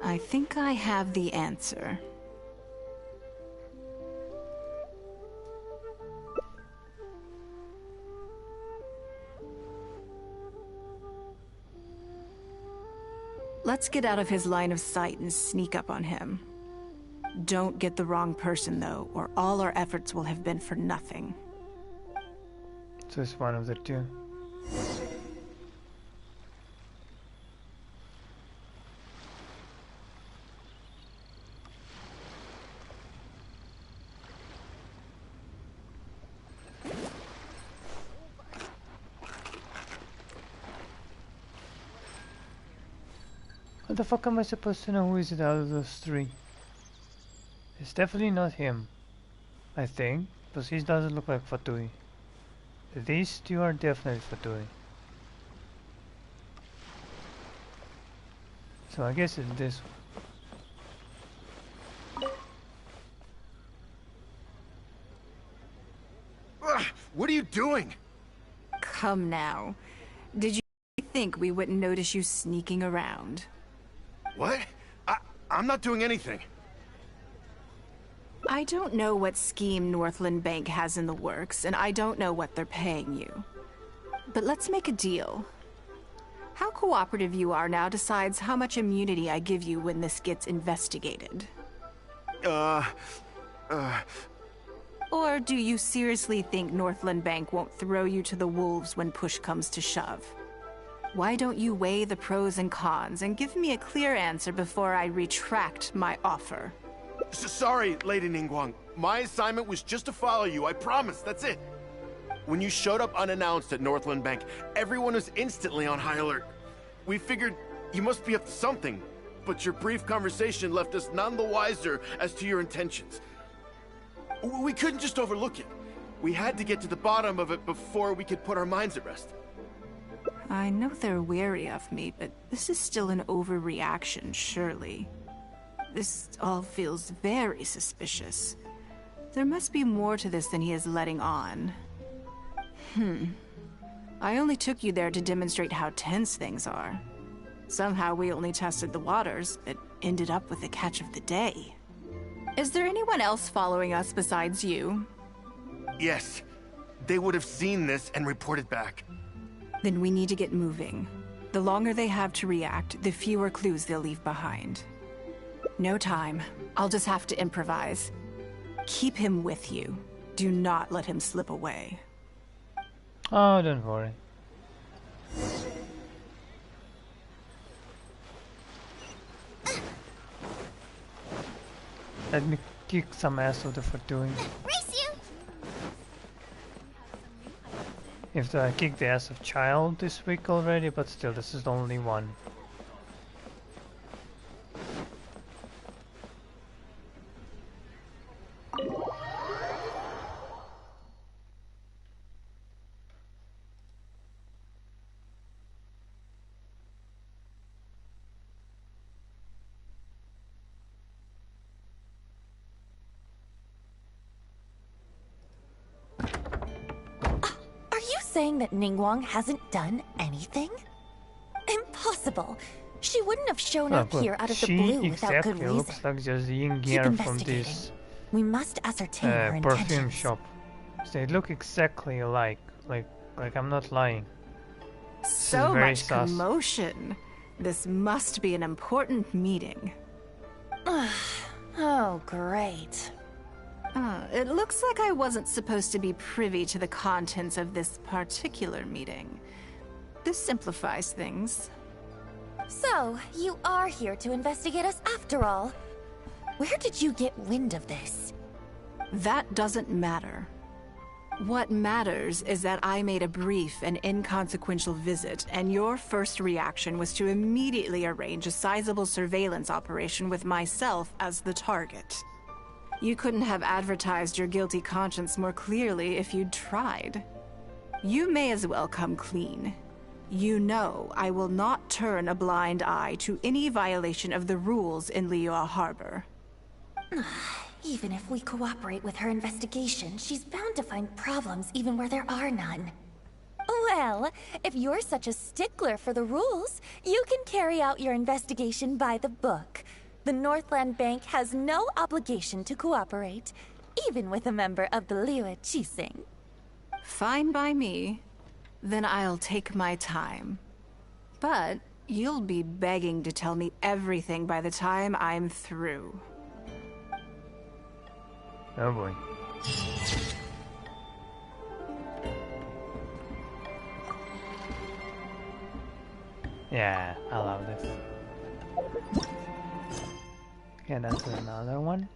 I think I have the answer. Let's get out of his line of sight and sneak up on him. Don't get the wrong person, though, or all our efforts will have been for nothing. So it's one of the two. How the fuck am I supposed to know who is it out of those three? It's definitely not him, I think, because he doesn't look like Fatui. These two are definitely Fatui. So I guess it's this one. Ugh, what are you doing? Come now. Did you think we wouldn't notice you sneaking around? What? I'm not doing anything. I don't know what scheme Northland Bank has in the works, and I don't know what they're paying you. But let's make a deal. How cooperative you are now decides how much immunity I give you when this gets investigated. Or do you seriously think Northland Bank won't throw you to the wolves when push comes to shove? Why don't you weigh the pros and cons and give me a clear answer before I retract my offer? Sorry, Lady Ningguang. My assignment was just to follow you, I promise, that's it. When you showed up unannounced at Northland Bank, everyone was instantly on high alert. We figured you must be up to something, but your brief conversation left us none the wiser as to your intentions. We couldn't just overlook it. We had to get to the bottom of it before we could put our minds at rest. I know they're wary of me, but this is still an overreaction, surely. This all feels very suspicious. There must be more to this than he is letting on. I only took you there to demonstrate how tense things are. Somehow we only tested the waters, but ended up with the catch of the day. Is there anyone else following us besides you? Yes. They would have seen this and reported back. Then we need to get moving. The longer they have to react, the fewer clues they'll leave behind. No time. I'll just have to improvise. Keep him with you. Do not let him slip away. Oh, don't worry. Let me kick some ass of the Fatui. Race you! If I kicked the ass of Child this week already, but still, this is only one. Saying that Ningguang hasn't done anything? Impossible. She wouldn't have shown up here out of the blue without good reason. Looks like just Yin gear from this we must ascertain her perfume intentions. shop. They look exactly alike. Like I'm not lying. So much commotion. This must be an important meeting. Oh, great. It looks like I wasn't supposed to be privy to the contents of this particular meeting. This simplifies things. So, you are here to investigate us after all. Where did you get wind of this? That doesn't matter. What matters is that I made a brief and inconsequential visit, and your first reaction was to immediately arrange a sizable surveillance operation with myself as the target. You couldn't have advertised your guilty conscience more clearly if you'd tried. You may as well come clean. You know I will not turn a blind eye to any violation of the rules in Liyue Harbor. Even if we cooperate with her investigation, she's bound to find problems even where there are none. Well, if you're such a stickler for the rules, you can carry out your investigation by the book. The Northland Bank has no obligation to cooperate, even with a member of the Liyue Qixing. Fine by me. Then I'll take my time. But You'll be begging to tell me everything by the time I'm through. Oh boy. Yeah, I love this. Okay, that's another one.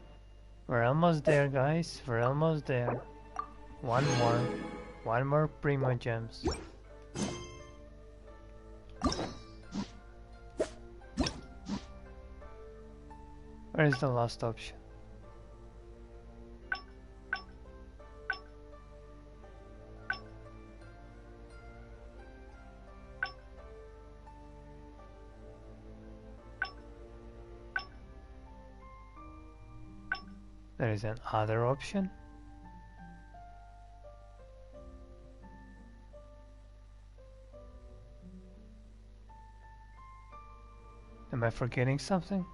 We're almost there, guys. We're almost there. One more. One more Primo Gems. Where is the last option? There is an other option. Am I forgetting something?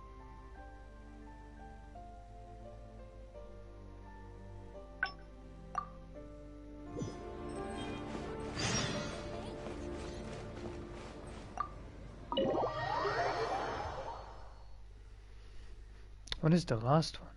What is the last one?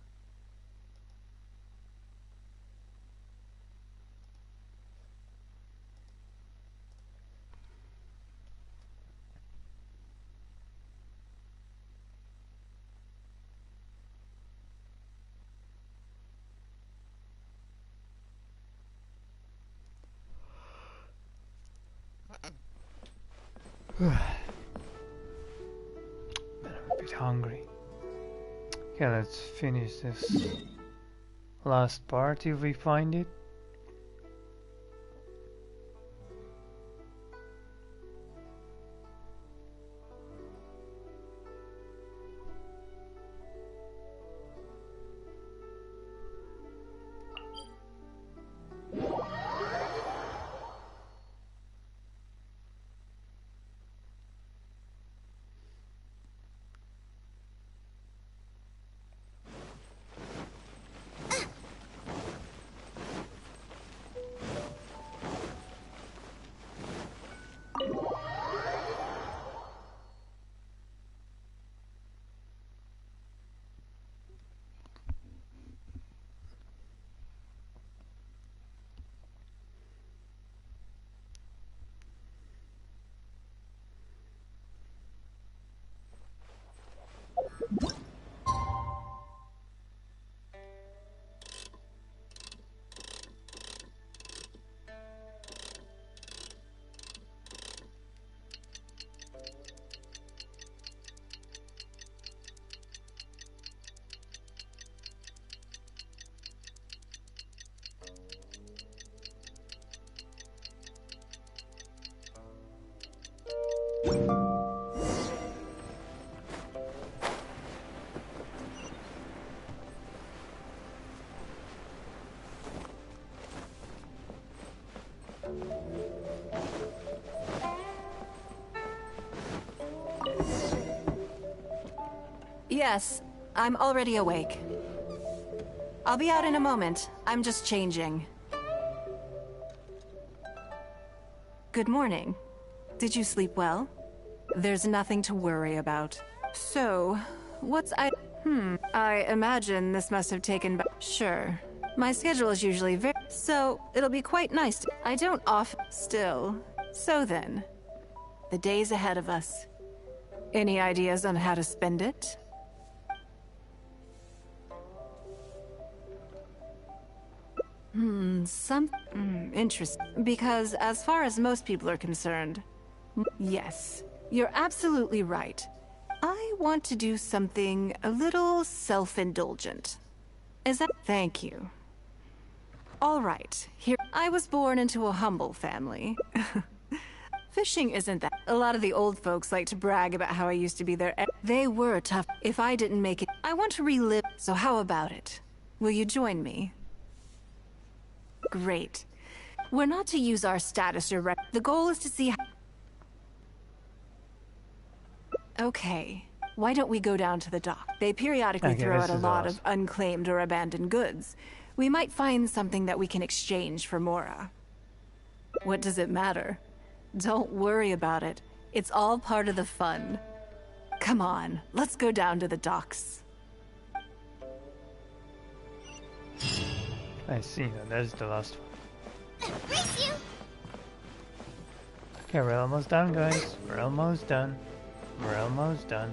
But I'm a bit hungry. Okay, let's finish this last part if we find it. Yes, I'm already awake. I'll be out in a moment. I'm just changing. Good morning. Did you sleep well? There's nothing to worry about. So, I imagine this must have taken Sure. My schedule is usually so it'll be quite nice to I don't still. So then, the days ahead of us. Any ideas on how to spend it? Interesting. Because as far as most people are concerned, yes, you're absolutely right. I want to do something a little self-indulgent. Is that? Thank you. All right, here. I was born into a humble family. Fishing isn't that. A lot of the old folks like to brag about how I used to be there. They were tough. If I didn't make it, I want to relive. So how about it? Will you join me? Great. We're not to use our status or the goal is to see how... Okay. Why don't we go down to the dock? They periodically throw out a lot of unclaimed or abandoned goods. We might find something that we can exchange for Mora. What does it matter? Don't worry about it. It's all part of the fun. Come on, let's go down to the docks. I see. Now that's the last one. Race you! Okay, we're almost done, guys. We're almost done. We're almost done.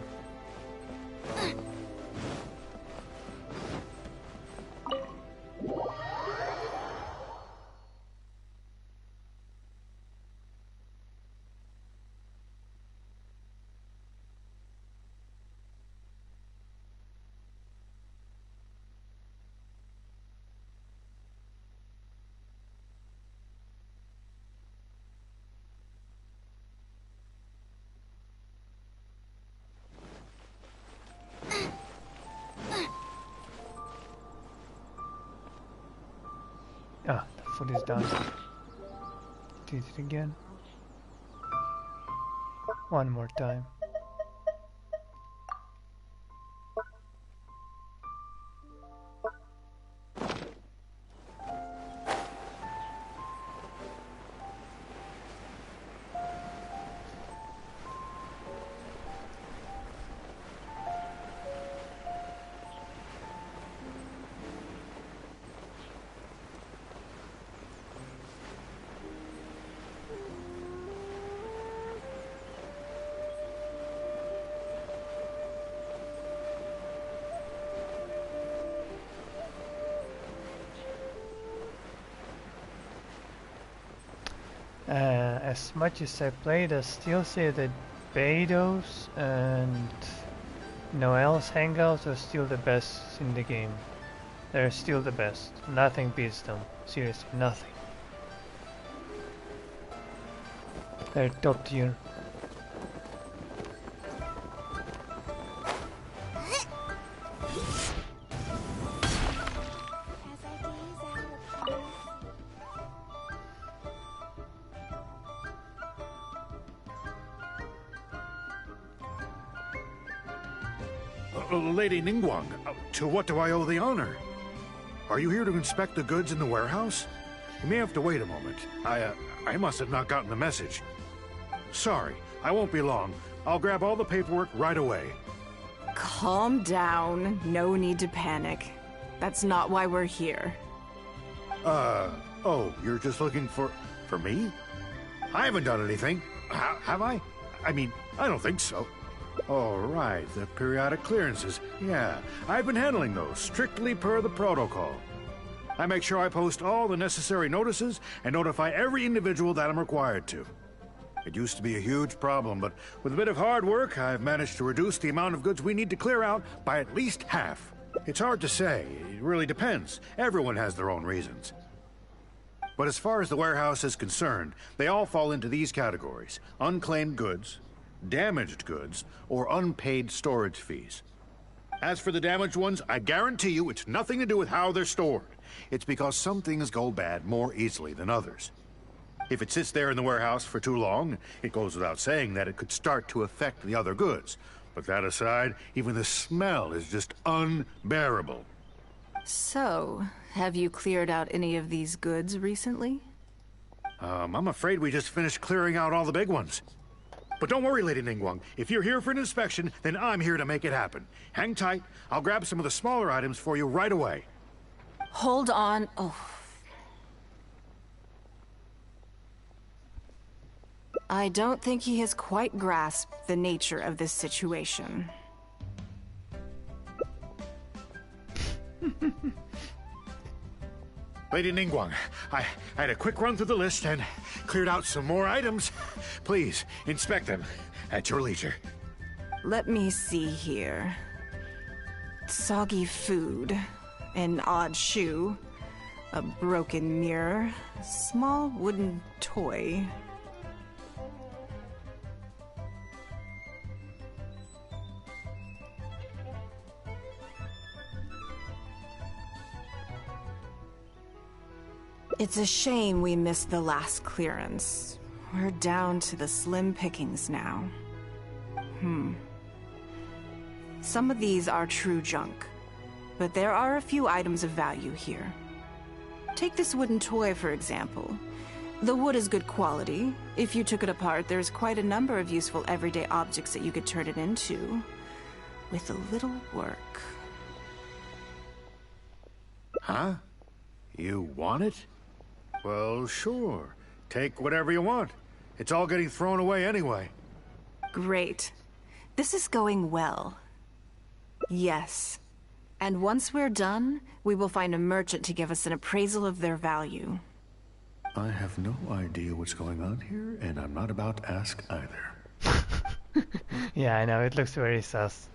Ah, the foot is done. Did it again. One more time. As much as I played, I still say that Beido's and Noel's hangouts are still the best in the game. They're still the best. Nothing beats them. Seriously, nothing. They're top tier. Lady Ningguang, to what do I owe the honor? Are you here to inspect the goods in the warehouse? You may have to wait a moment. I must have not gotten the message. Sorry, I won't be long. I'll grab all the paperwork right away. Calm down. No need to panic. That's not why we're here. Oh, you're just looking for me? I haven't done anything. Have I? I mean, I don't think so. Oh, right, the periodic clearances. Yeah, I've been handling those, strictly per the protocol. I make sure I post all the necessary notices and notify every individual that I'm required to. It used to be a huge problem, but with a bit of hard work, I've managed to reduce the amount of goods we need to clear out by at least half. It's hard to say. It really depends. Everyone has their own reasons. But as far as the warehouse is concerned, they all fall into these categories: unclaimed goods, damaged goods, or unpaid storage fees. As for the damaged ones, I guarantee you it's nothing to do with how they're stored. It's because some things go bad more easily than others. If it sits there in the warehouse for too long, it goes without saying that it could start to affect the other goods. But that aside, even the smell is just unbearable. So, have you cleared out any of these goods recently? I'm afraid we just finished clearing out all the big ones. But don't worry, Lady Ningguang. If you're here for an inspection, then I'm here to make it happen. Hang tight. I'll grab some of the smaller items for you right away. Hold on. Oh. I don't think he has quite grasped the nature of this situation. Lady Ningguang, I had a quick run through the list and cleared out some more items. Please, inspect them at your leisure. Let me see here. Soggy food, an odd shoe, a broken mirror, small wooden toy. It's a shame we missed the last clearance. We're down to the slim pickings now. Some of these are true junk, but there are a few items of value here. Take this wooden toy, for example. The wood is good quality. If you took it apart, there's quite a number of useful everyday objects that you could turn it into. With a little work. Huh? You want it? Well, sure. Take whatever you want. It's all getting thrown away anyway. Great. This is going well. Yes. And once we're done, we will find a merchant to give us an appraisal of their value. I have no idea what's going on here, and I'm not about to ask either. Yeah, I know, it looks very sus.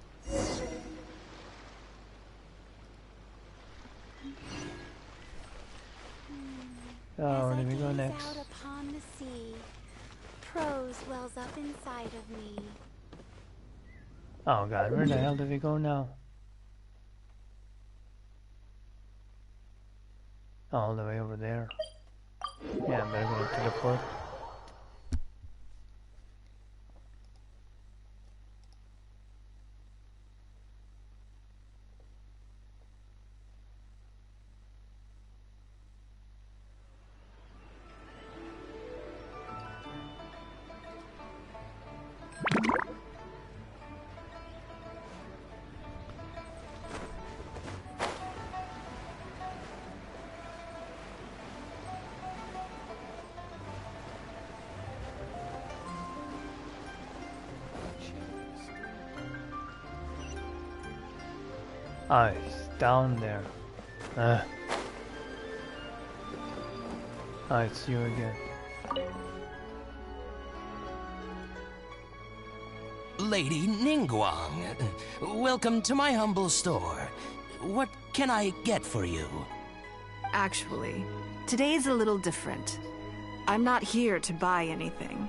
Oh, where do we go next? Out upon the sea, prose wells up inside of me. Oh god, where the hell do we go now? All the way over there. Yeah, I better go to the port. Ah, it's down there. Ah, it's you again. Lady Ningguang, welcome to my humble store. What can I get for you? Actually, today's a little different. I'm not here to buy anything.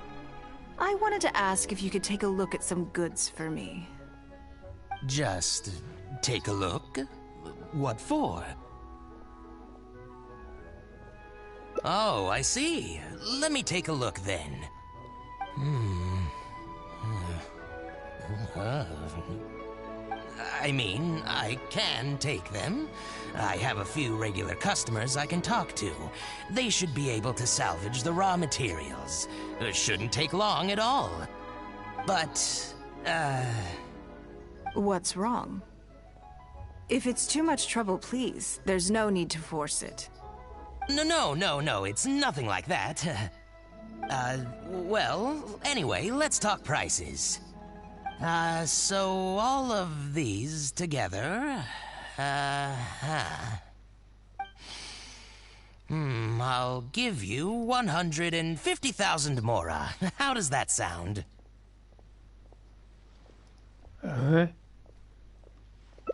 I wanted to ask if you could take a look at some goods for me. Just take a look? What for? Oh, I see. Let me take a look then. I mean, I can take them. I have a few regular customers I can talk to. They should be able to salvage the raw materials. It shouldn't take long at all. But, What's wrong? If it's too much trouble, please, there's no need to force it. No, it's nothing like that. Well, anyway, let's talk prices. So all of these together, I'll give you 150,000 mora. How does that sound?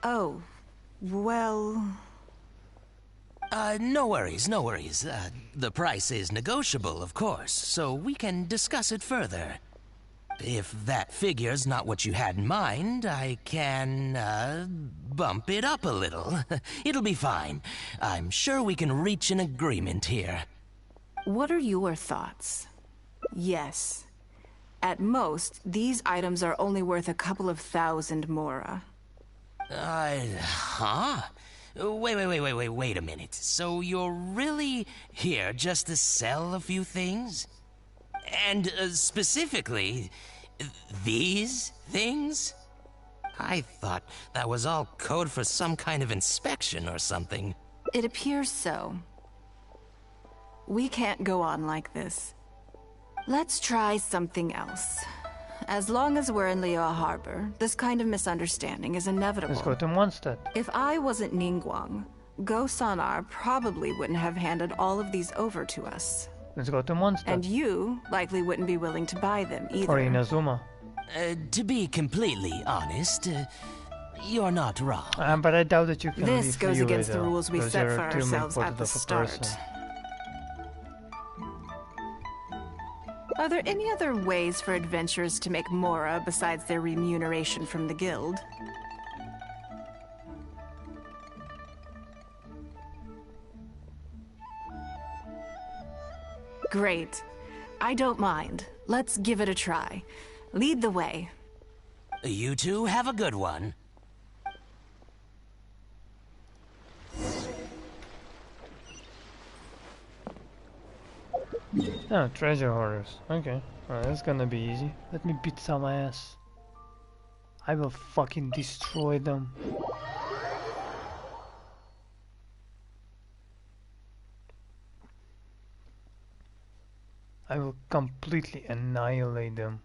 Oh, well... No worries. The price is negotiable, of course, so we can discuss it further. If that figure's not what you had in mind, I can, bump it up a little. It'll be fine. I'm sure we can reach an agreement here. What are your thoughts? Yes. At most, these items are only worth a couple of thousand mora. Huh? Wait a minute. So you're really here just to sell a few things? And specifically, these things? I thought that was all code for some kind of inspection or something. It appears so. We can't go on like this. Let's try something else. As long as we're in Liyue Harbor, this kind of misunderstanding is inevitable. Let's go to Mondstadt. If I wasn't Ningguang, Go Sonar probably wouldn't have handed all of these over to us. Let's go to Mondstadt. And you likely wouldn't be willing to buy them either. Or Inazuma. To be completely honest, you're not wrong. But I doubt that you can This leave goes Liyue, against the though, rules we because set you're for too ourselves at important the of a start. person. Are there any other ways for adventurers to make mora besides their remuneration from the guild? Great. I don't mind. Let's give it a try. Lead the way. You two have a good one. Oh, treasure hoarders. Okay. Alright, that's gonna be easy. Let me beat some ass. I will fucking destroy them. I will completely annihilate them.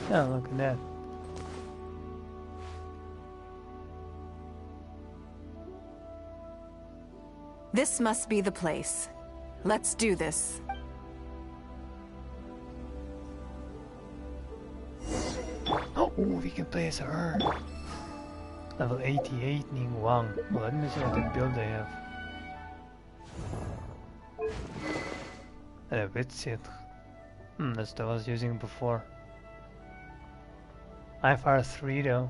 Yeah, look at that. This must be the place. Let's do this. Oh, we can play as her. Level 88 Ningguang. Well, let me see what the build they have. A Witsit. That's what I was using before. I have R3 though.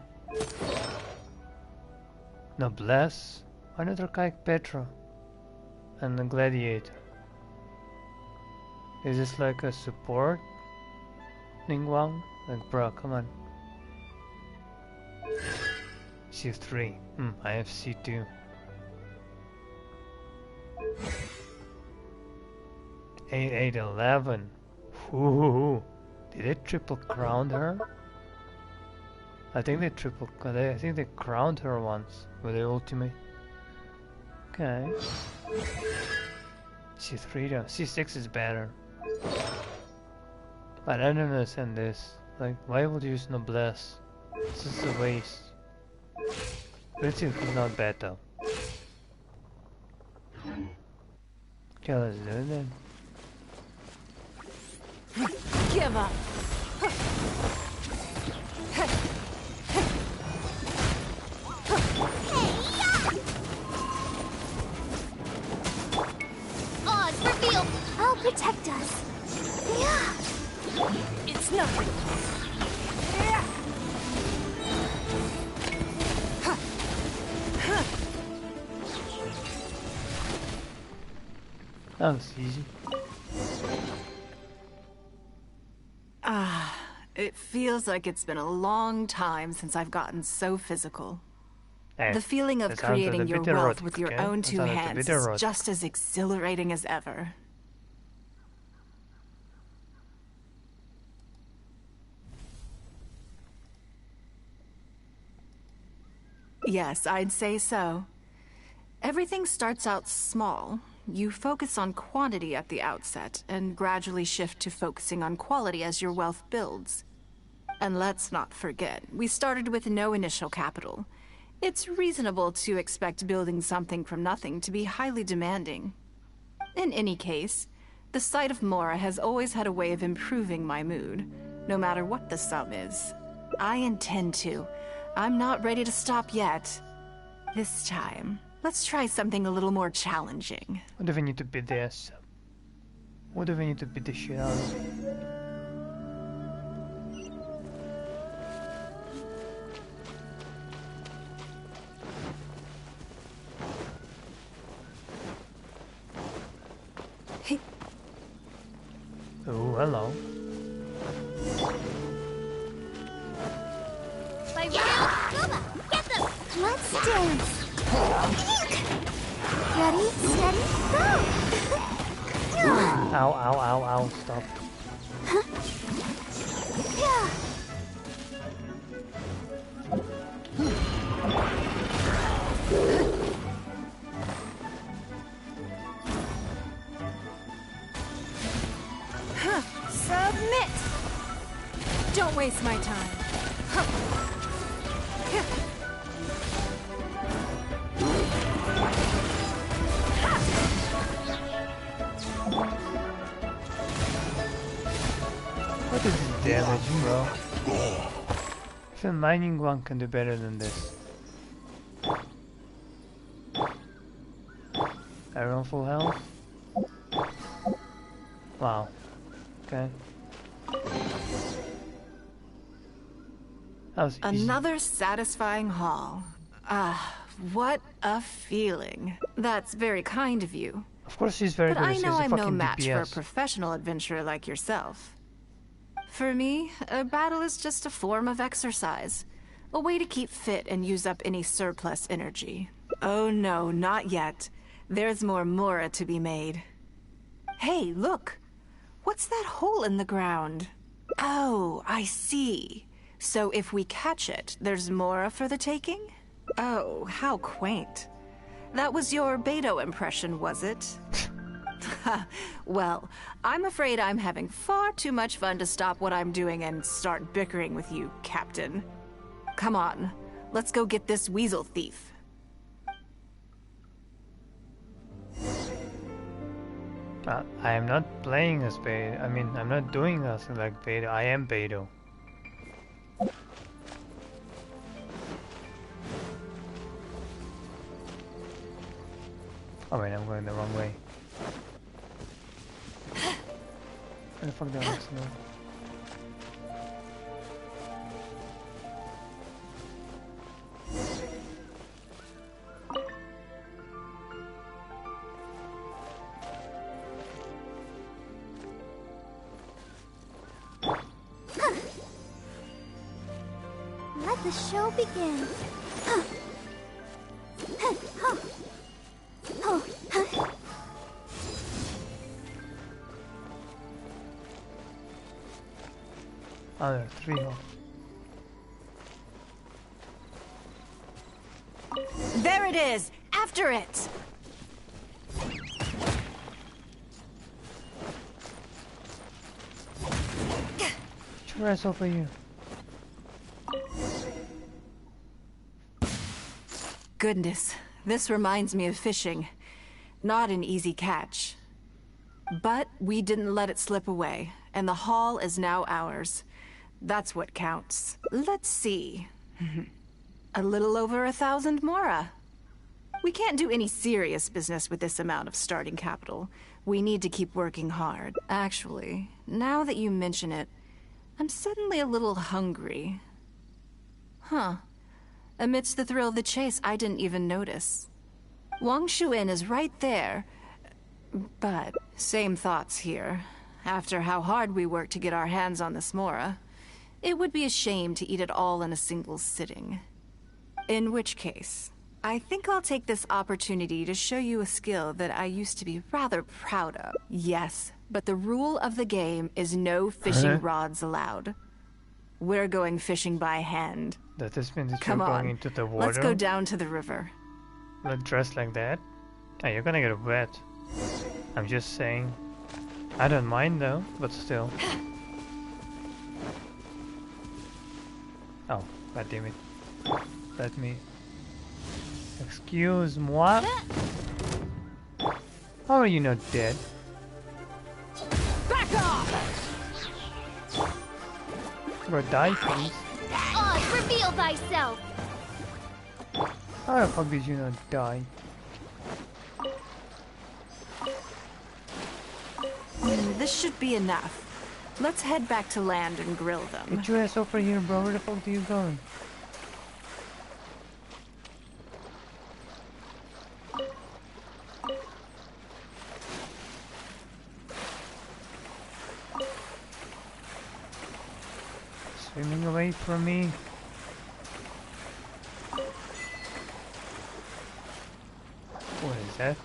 Noblesse. Another Kaik Petra. And a Gladiator. Is this like a support? Ningguang? Like, bro, come on. C3. I have C2. 8811. Ooh. Did they triple crown her? I think they I think they crowned her once with the ultimate. Okay. C3 though. C6 is better. But I don't understand this. Like, why would you use Noblesse? This is a waste. But it's not bad though. Okay, let's do it then. Give up. Odds revealed. I'll protect us. Yeah. It's nothing. That was easy. It feels like it's been a long time since I've gotten so physical. The feeling of creating your wealth with your own two hands is just as exhilarating as ever. Yes, I'd say so. Everything starts out small. You focus on quantity at the outset, and gradually shift to focusing on quality as your wealth builds. And let's not forget, we started with no initial capital. It's reasonable to expect building something from nothing to be highly demanding. In any case, the sight of Mora has always had a way of improving my mood, no matter what the sum is. I intend to. I'm not ready to stop yet. This time, let's try something a little more challenging. What do we need to beat the ass up? What do we need to beat the shit out of? Oh, hello. By Guma, get them! Let's dance. Ready, steady, go! Ow, ow, ow, ow, stop. Yeah. Submit! Don't waste my time. What is this damage, bro? Even my Ningguang can do better than this. Everyone full health? Wow. Okay. That was easy. Another satisfying haul. Ah, what a feeling. That's very kind of you. Of course she's very But good. I She's know a I'm no fucking match for a DPS. professional adventurer like yourself. For me, a battle is just a form of exercise. A way to keep fit and use up any surplus energy. Oh no, not yet. There's more Mora to be made. Hey, look! What's that hole in the ground? Oh, I see. So if we catch it, there's Mora for the taking? Oh, how quaint. That was your Beto impression, was it? Well, I'm afraid I'm having far too much fun to stop what I'm doing and start bickering with you, Captain. Come on, let's go get this weasel thief. I am not playing as Beto. I mean, I'm not doing as like Beto. I am Beto. Oh wait, I'm going the wrong way. Where the fuck did I go? Let the show begin. Oh, there are 3 more. There it is! After it! Get your ass over here. Goodness, this reminds me of fishing. Not an easy catch. But we didn't let it slip away, and the haul is now ours. That's what counts. Let's see. A little over 1,000 Mora. We can't do any serious business with this amount of starting capital. We need to keep working hard. Actually, now that you mention it, I'm suddenly a little hungry. Huh. Amidst the thrill of the chase, I didn't even notice. Wang Shuin is right there. But, same thoughts here. After how hard we worked to get our hands on this Mora, it would be a shame to eat it all in a single sitting. In which case, I think I'll take this opportunity to show you a skill that I used to be rather proud of. Yes, but the rule of the game is no fishing rods allowed. We're going fishing by hand. Does this mean that Come you're on, going into the water? let's go down to the river. Not dressed like that? Oh, you're gonna get wet. I'm just saying. I don't mind though, but still. Oh, god damn it. Let me... Excuse moi? How are you not dead? Back off! Bro, die please. Oz, reveal thyself! How the fuck did you not die? This should be enough. Let's head back to land and grill them. Get your ass over here, bro. Where the fuck are you going? Swimming away from me. What is that?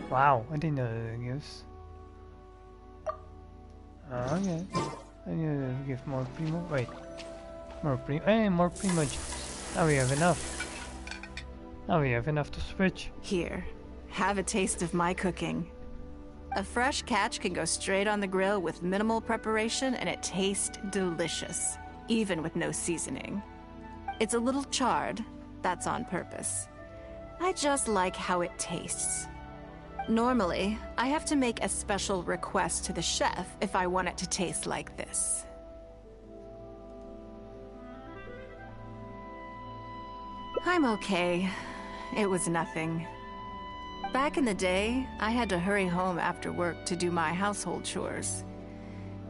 Wow, I didn't know that gives. Okay. I need to give more primo. Wait. More primo. Hey, more primo juice. Now we have enough. Now we have enough to switch. Here, have a taste of my cooking. A fresh catch can go straight on the grill with minimal preparation and it tastes delicious, even with no seasoning. It's a little charred, that's on purpose. I just like how it tastes. Normally, I have to make a special request to the chef if I want it to taste like this. I'm okay. It was nothing. Back in the day, I had to hurry home after work to do my household chores.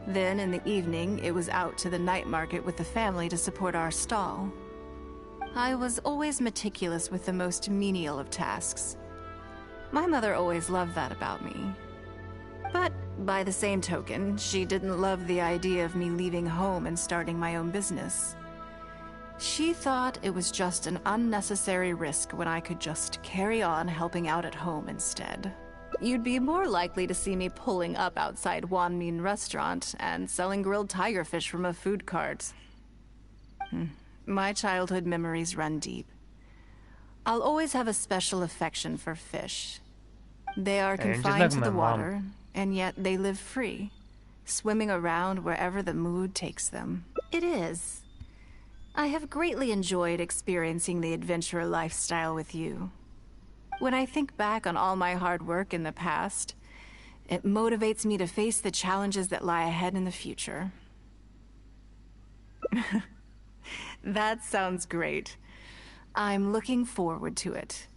Then, in the evening, it was out to the night market with the family to support our stall. I was always meticulous with the most menial of tasks. My mother always loved that about me. But, by the same token, she didn't love the idea of me leaving home and starting my own business. She thought it was just an unnecessary risk when I could just carry on helping out at home instead. You'd be more likely to see me pulling up outside Wanmin Restaurant and selling grilled tigerfish from a food cart. My childhood memories run deep. I'll always have a special affection for fish. They are confined to the water, and yet they live free, swimming around wherever the mood takes them. It is. I have greatly enjoyed experiencing the adventurer lifestyle with you. When I think back on all my hard work in the past, it motivates me to face the challenges that lie ahead in the future. That sounds great. I'm looking forward to it.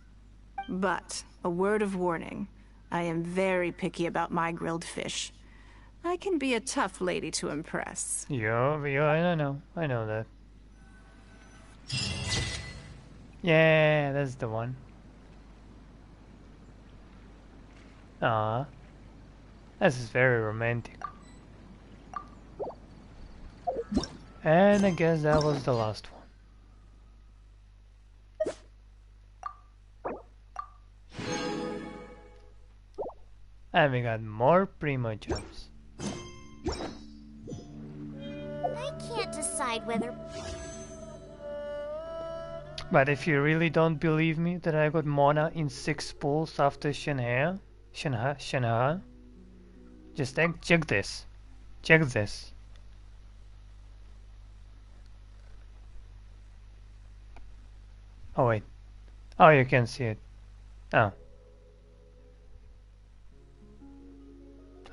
But, a word of warning, I am very picky about my grilled fish. I can be a tough lady to impress. Yeah, I know that. Yeah, that's the one. Ah, this is very romantic. And I guess that was the last one. And we got more Primo jumps. I can't decide whether... But if you really don't believe me that I got Mona in 6 pulls after Shenhe, just check this. Check this. Oh wait. Oh, you can see it. Oh.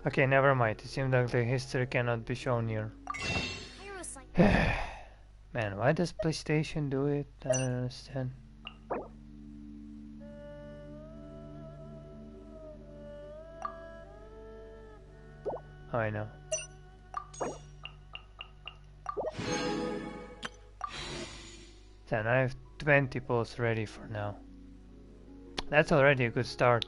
Okay, never mind. It seems like the history cannot be shown here. Man, why does PlayStation do it? I don't understand. Oh, I know. Then I have 20 pulls ready for now. That's already a good start.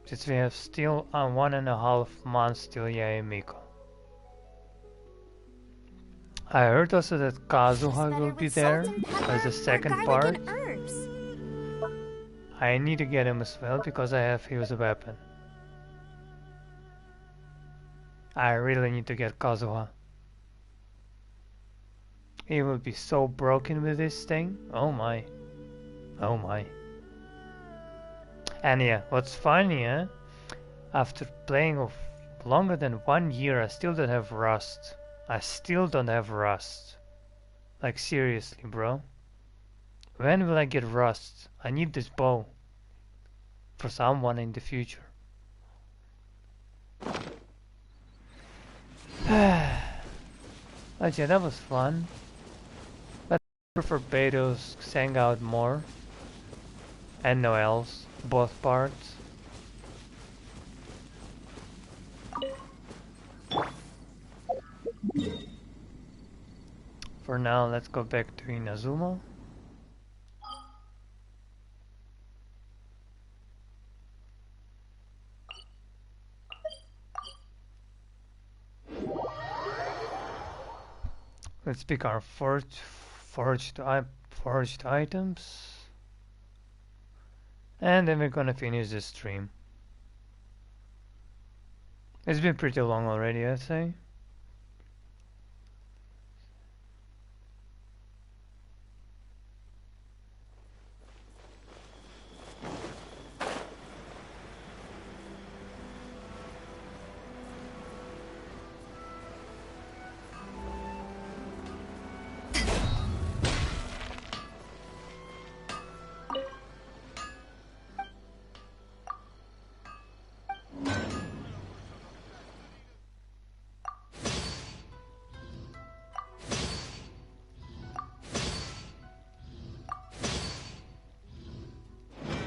Since we have still 1.5 months till Yaemiko. I heard also that Kazuha will be there as the second part. I need to get him as well because I have his weapon. I really need to get Kazuha. He will be so broken with this thing. Oh my. Oh my. And yeah, what's funny, after playing of longer than 1 year, I still don't have Rust. I still don't have Rust. Like seriously, bro. When will I get Rust? I need this bow. For someone in the future. But yeah, that was fun. But I prefer Beto's sang out more. And Noel's, both parts. For now, let's go back to Inazuma. Let's pick our forged items. And then we're gonna finish this stream. It's been pretty long already, I'd say.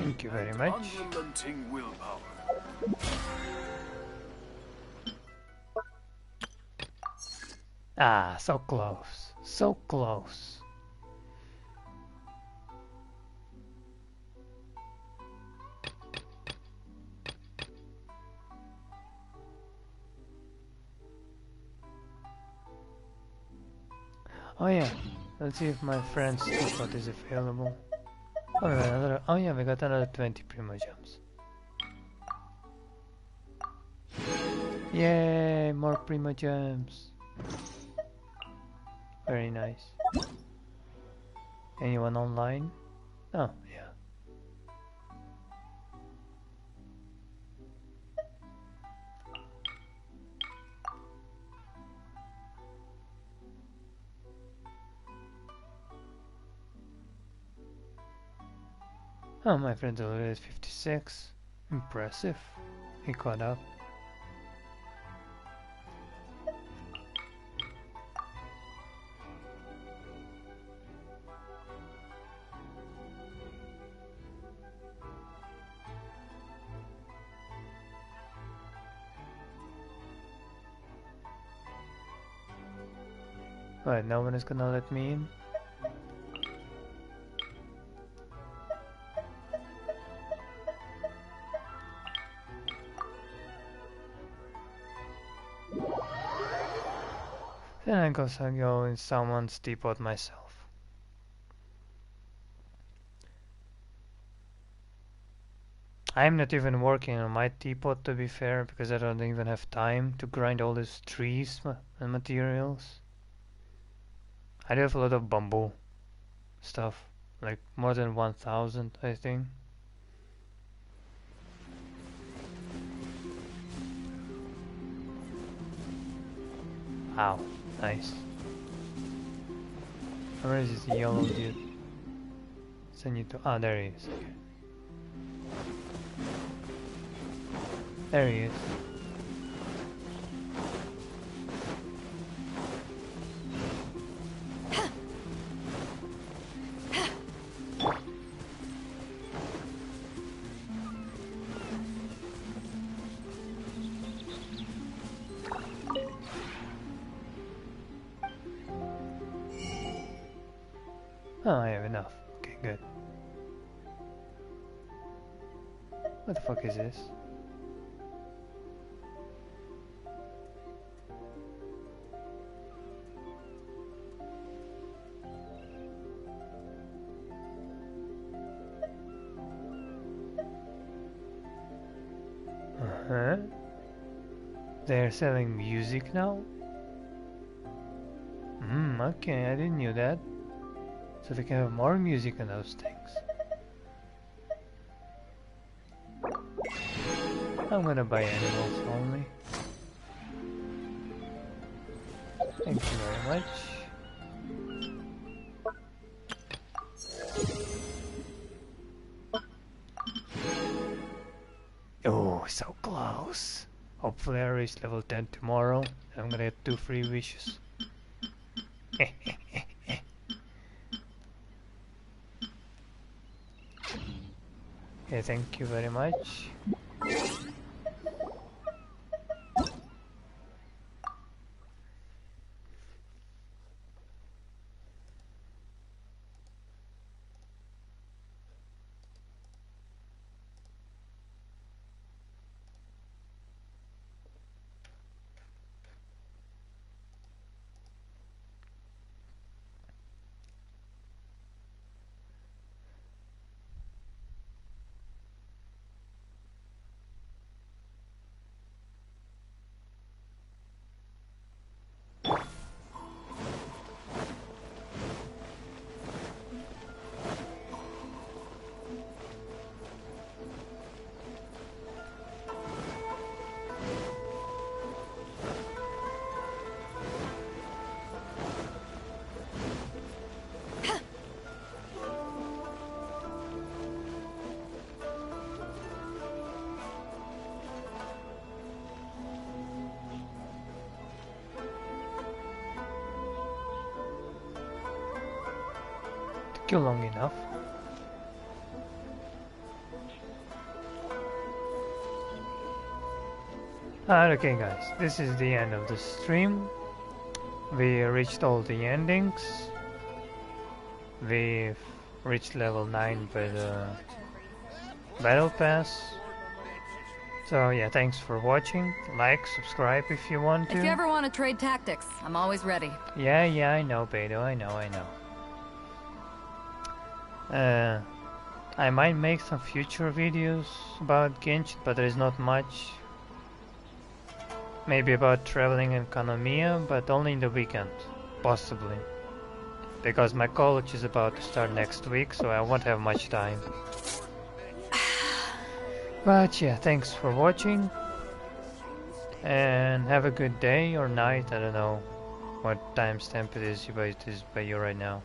Thank you very much. Unrelenting willpower. Ah, so close. So close. Oh yeah, let's see if my friend's teapot is available. Oh, we got another. Oh yeah, we got another 20 primo gems. Yay, more primo gems. Very nice. Anyone online? Oh yeah. Oh, my friend's already at 56. Impressive. He caught up. What, no one is gonna let me in? Then I guess I'll go in someone's teapot myself. I'm not even working on my teapot, to be fair, because I don't even have time to grind all these trees and materials. I do have a lot of bamboo stuff, like more than 1000, I think. Wow, nice. Where is this yellow dude? Send you to. Ah, there he is. Okay. There he is. Oh, I have enough. Okay, good. What the fuck is this? Uh-huh. They're selling music now? Okay, I didn't know that. So they can have more music in those things. I'm gonna buy animals only. Thank you very much. Oh, so close. Hopefully I reach level 10 tomorrow. I'm gonna get 2 free wishes. Okay, thank you very much. Took you long enough. Okay guys, this is the end of the stream. We reached all the endings. We've reached level 9 by the battle pass. So yeah, thanks for watching. Like, subscribe if you want to. If you ever want to trade tactics, I'm always ready. Yeah, I know, Beto, I know. I might make some future videos about Genshin, but there is not much. Maybe about traveling in Kanomiya, but only in the weekend, possibly. Because my college is about to start next week, so I won't have much time. But yeah, thanks for watching. And have a good day or night, I don't know what timestamp it is by you right now.